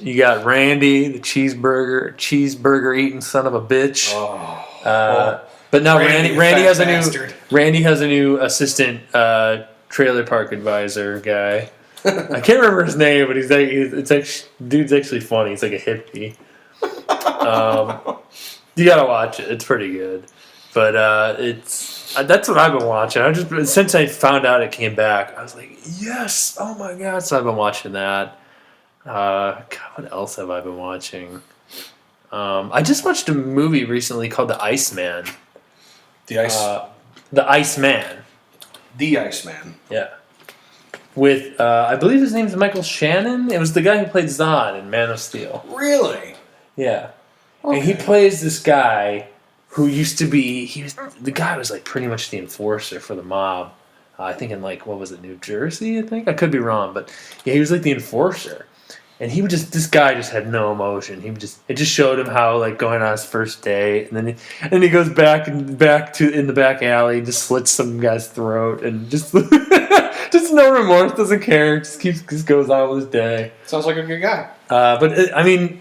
You got Randy, the cheeseburger eating son of a bitch. But now Randy has a new assistant trailer park advisor guy. I can't remember his name, but dude's actually funny. He's like a hippie. You gotta watch it. It's pretty good. But that's what I've been watching. Since I found out it came back, I was like, yes, oh my god! So I've been watching that. God, what else have I been watching? I just watched a movie recently called The Iceman. The Iceman. The Iceman. Yeah. With, I believe his name is Michael Shannon. It was the guy who played Zod in Man of Steel. Really? Yeah. Okay. And he plays this guy who used to be, the guy was like pretty much the enforcer for the mob. I think in New Jersey, I think? I could be wrong, but yeah, he was like the enforcer. And this guy just had no emotion. It just showed him how going on his first day, and then he goes back in the back alley, and just slits some guy's throat, and just just no remorse, doesn't care, just goes on with his day. Sounds like a good guy. I mean,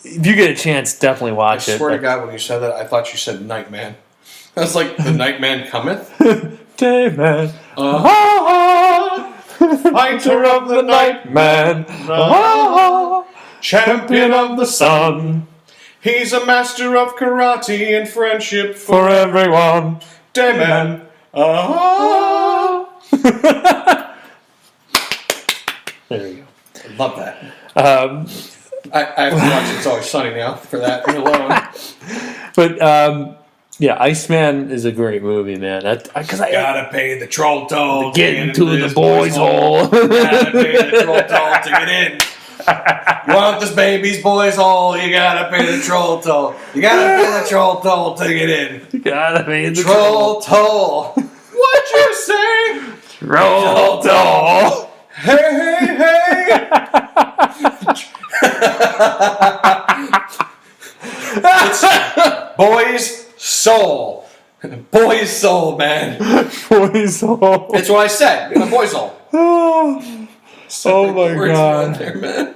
if you get a chance, definitely watch it. I swear to God, when you said that, I thought you said Nightman. I was like, the Nightman cometh? Dayman. Fighter of the Nightman. Champion of the sun. He's a master of karate and friendship for everyone. Dayman. There you go. Love that. I have to watch It's Always Sunny now for that alone. But yeah, Iceman is a great movie, man. Gotta pay the troll toll to get into the boys' hole. Gotta pay the troll toll to get in. You want this baby's boys' hole? You gotta pay the troll toll. You gotta pay the troll toll to get in. You gotta pay the troll toll. What'd you say? Troll toll. Hey, hey, hey. It's boys' soul. Boy's soul, man. Boy's soul. It's what I said. In a boy's soul. Oh my god. There, man.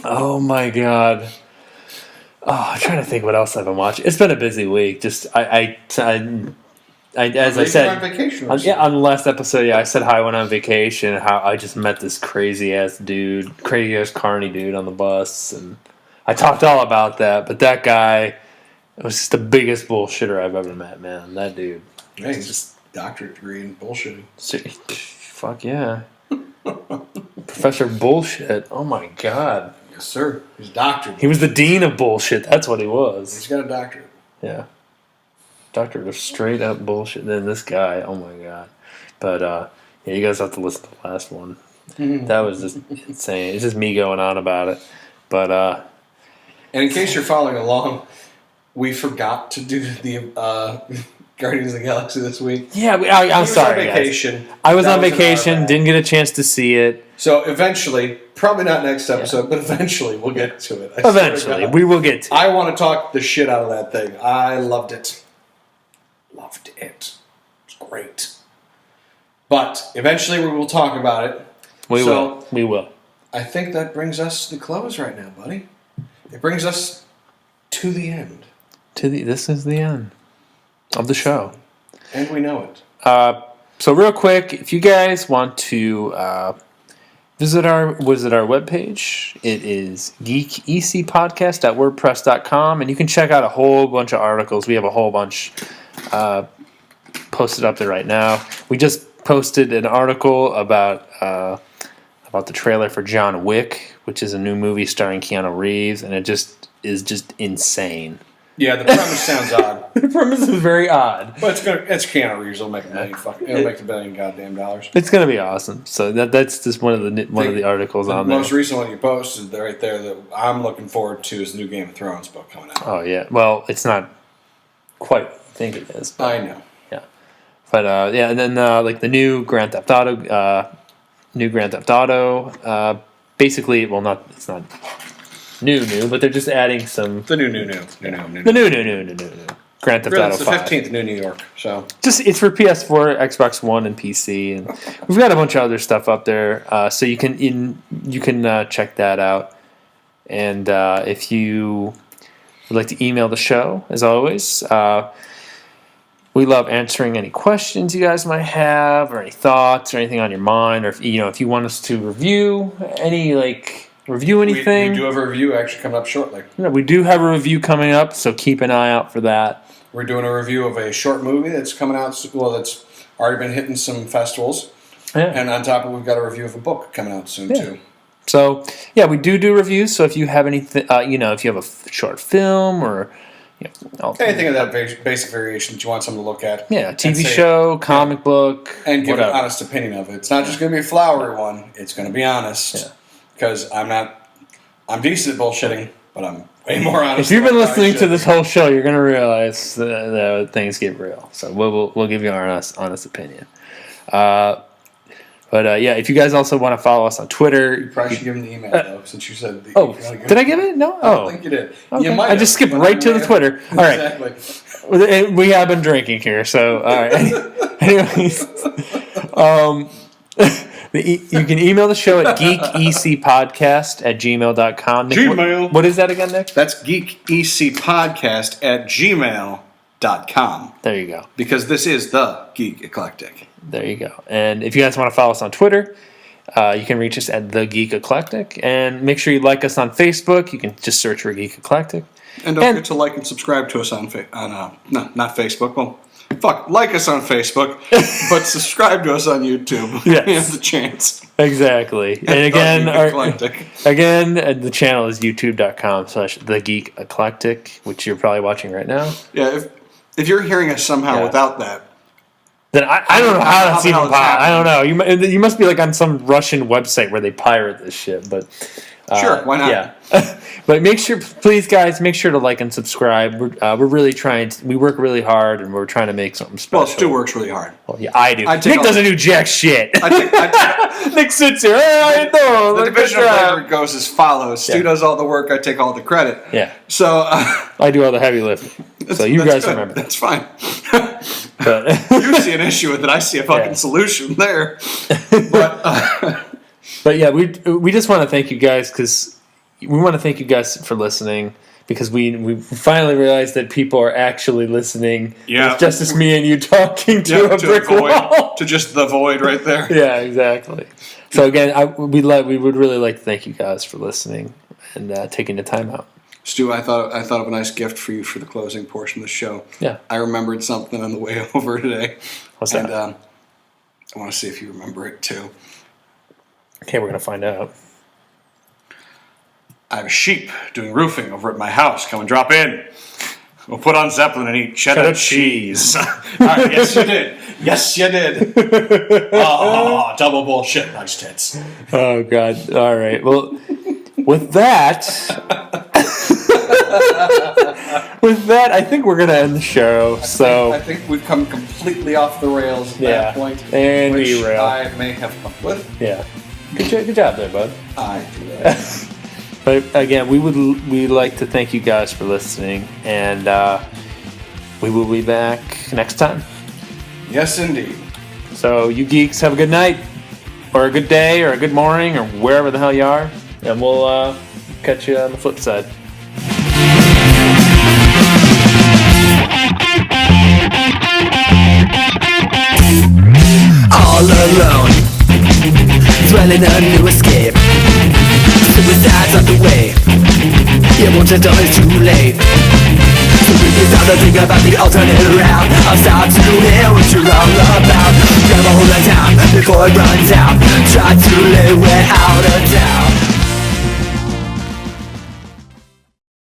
Oh my god. Oh, I'm trying to think what else I've been watching. It's been a busy week. Just as I said, on vacation. on the last episode, I said how I went on vacation. How I just met this crazy ass carny dude on the bus, and I talked all about that. But that guy was just the biggest bullshitter I've ever met, man. That dude. Yeah, he's just doctorate degree in bullshitting. Fuck yeah. Professor Bullshit. Oh my god. Yes, sir. He's a doctor. He was the dean of bullshit. That's what he was. He's got a doctorate. Yeah. Doctorate of straight up bullshit. Then this guy, oh my god. But yeah, you guys have to listen to the last one. Mm-hmm. That was just insane. It's just me going on about it. But and in case you're following along, we forgot to do the Guardians of the Galaxy this week. Yeah, I'm He was sorry, on vacation. guys. I was That on was in our vacation, bag. didn't get a chance to see it. So eventually, probably not next episode, but eventually we'll get to it. I swear to Eventually, God. we will get to it. I want to talk the shit out of that thing. I loved it. Loved it. It's great. But eventually we will talk about it. We will. I think that brings us to the close right now, buddy. It brings us to the end. This is the end of the show. And we know it. So real quick, if you guys want to visit our webpage, it is geekecpodcast.wordpress.com, and you can check out a whole bunch of articles. We have a whole bunch posted up there right now. We just posted an article about the trailer for John Wick, which is a new movie starring Keanu Reeves, and it is just insane. Yeah, the premise sounds odd. The premise is very odd. But it's Keanu Reeves. It'll make $1 billion goddamn dollars. It's gonna be awesome. So that's just one of the articles on there. The most recent one you posted right there that I'm looking forward to is the new Game of Thrones book coming out. Oh yeah. Well, it's not quite what I think it is. I know. Yeah. But and then like the new Grand Theft Auto. Basically, it's not new, but they're just adding some The new. the new Grand Theft Really, Auto it's the 5. 15th New New York. So It's for PS4, Xbox One, and PC, and we've got a bunch of other stuff up there, so you can check that out. And if you would like to email the show, as always, we love answering any questions you guys might have, or any thoughts, or anything on your mind, or if you want us to review anything. we do have a review actually coming up shortly. We do have a review coming up, so keep an eye out for that. We're doing a review of a short movie that's coming out. Well, that's already been hitting some festivals. Yeah. And on top of it, we've got a review of a book coming out soon too. So yeah, we do reviews. So if you have anything, if you have a short film or Anything of that basic variation that you want someone to look at. yeah, and TV say- show, comic book, and give whatever. an honest opinion of it. It's not just going to be a flowery one. It's going to be honest. Yeah. Because I'm decent at bullshitting, but I'm way more honest. If you've been than I listening to should. this whole show, you're gonna realize that things get real. So we'll give you our honest opinion. But if you guys also want to follow us on Twitter, You probably should give him the email, though, since you said... Did I give it? No. I don't think you did. Okay. You might I just have, skipped but right to the might Twitter. have. All right. Exactly. We have been drinking here, so all right. Anyways, you can email the show at geekecpodcast@gmail.com. Nick, Gmail. What is that again, Nick? That's geekecpodcast@gmail.com. There you go. Because this is the Geek Eclectic. There you go. And if you guys want to follow us on Twitter, you can reach us at the Geek Eclectic, and make sure you like us on Facebook. You can just search for Geek Eclectic. And don't forget to like and subscribe to us on not Facebook. Well, like us on Facebook, but subscribe to us on YouTube. Yes. You have the chance. Exactly. And again, Geek Eclectic. the channel is youtube.com/the Geek Eclectic, which you're probably watching right now. Yeah, if you're hearing us somehow Yeah. without that, Then I don't know how that's the even hell it's possible. I don't happening. know. You must be like on some Russian website where they pirate this shit. But sure, why not? Yeah. But please, guys, make sure to like and subscribe. We're really trying. We work really hard, and we're trying to make something special. Well, Stu works really hard. Well, yeah, I do. I take Nick all- doesn't do jack shit. I Nick sits here. Hey, how you doing? the Look, division good of job." labor goes as follows. Stu does all the work, I take all the credit. Yeah, So, I do all the heavy lifting. So you that's guys good. remember. That's fine. But, You see an issue with it, I see a fucking Yeah. solution there. But, But yeah, we just want to thank you guys for listening, because we finally realized that people are actually listening. Yeah. It's just as me and you talking to a brick wall. To just the void right there. Yeah, exactly. So again, we would really like to thank you guys for listening and taking the time out. Stu, I thought of a nice gift for you for the closing portion of the show. Yeah. I remembered something on the way over today. What's that? And I want to see if you remember it too. Okay, we're gonna find out. I have a sheep doing roofing over at my house. Come and drop in. We'll put on Zeppelin and eat cheddar cheese. All right, yes, you did. Yes, you did. Oh, double bullshit. Nice tits. Oh God! All right. Well, with that, with that, I think we're gonna end the show. I think we've come completely off the rails at that point. And which derail. I may have come up with. Yeah. Good job there, bud. I do that. But again, we'd like to thank you guys for listening, and we will be back next time. Yes, indeed. So you geeks have a good night, or a good day, or a good morning, or wherever the hell you are, and we'll catch you on the flip side. All alone, dwelling a new escape. Suicide's on the way. You won't just know it's too late. So if you start to think about the alternate route, I'll start to hear what you're all about. Grab a hold of time before it runs out. Try to live without a doubt.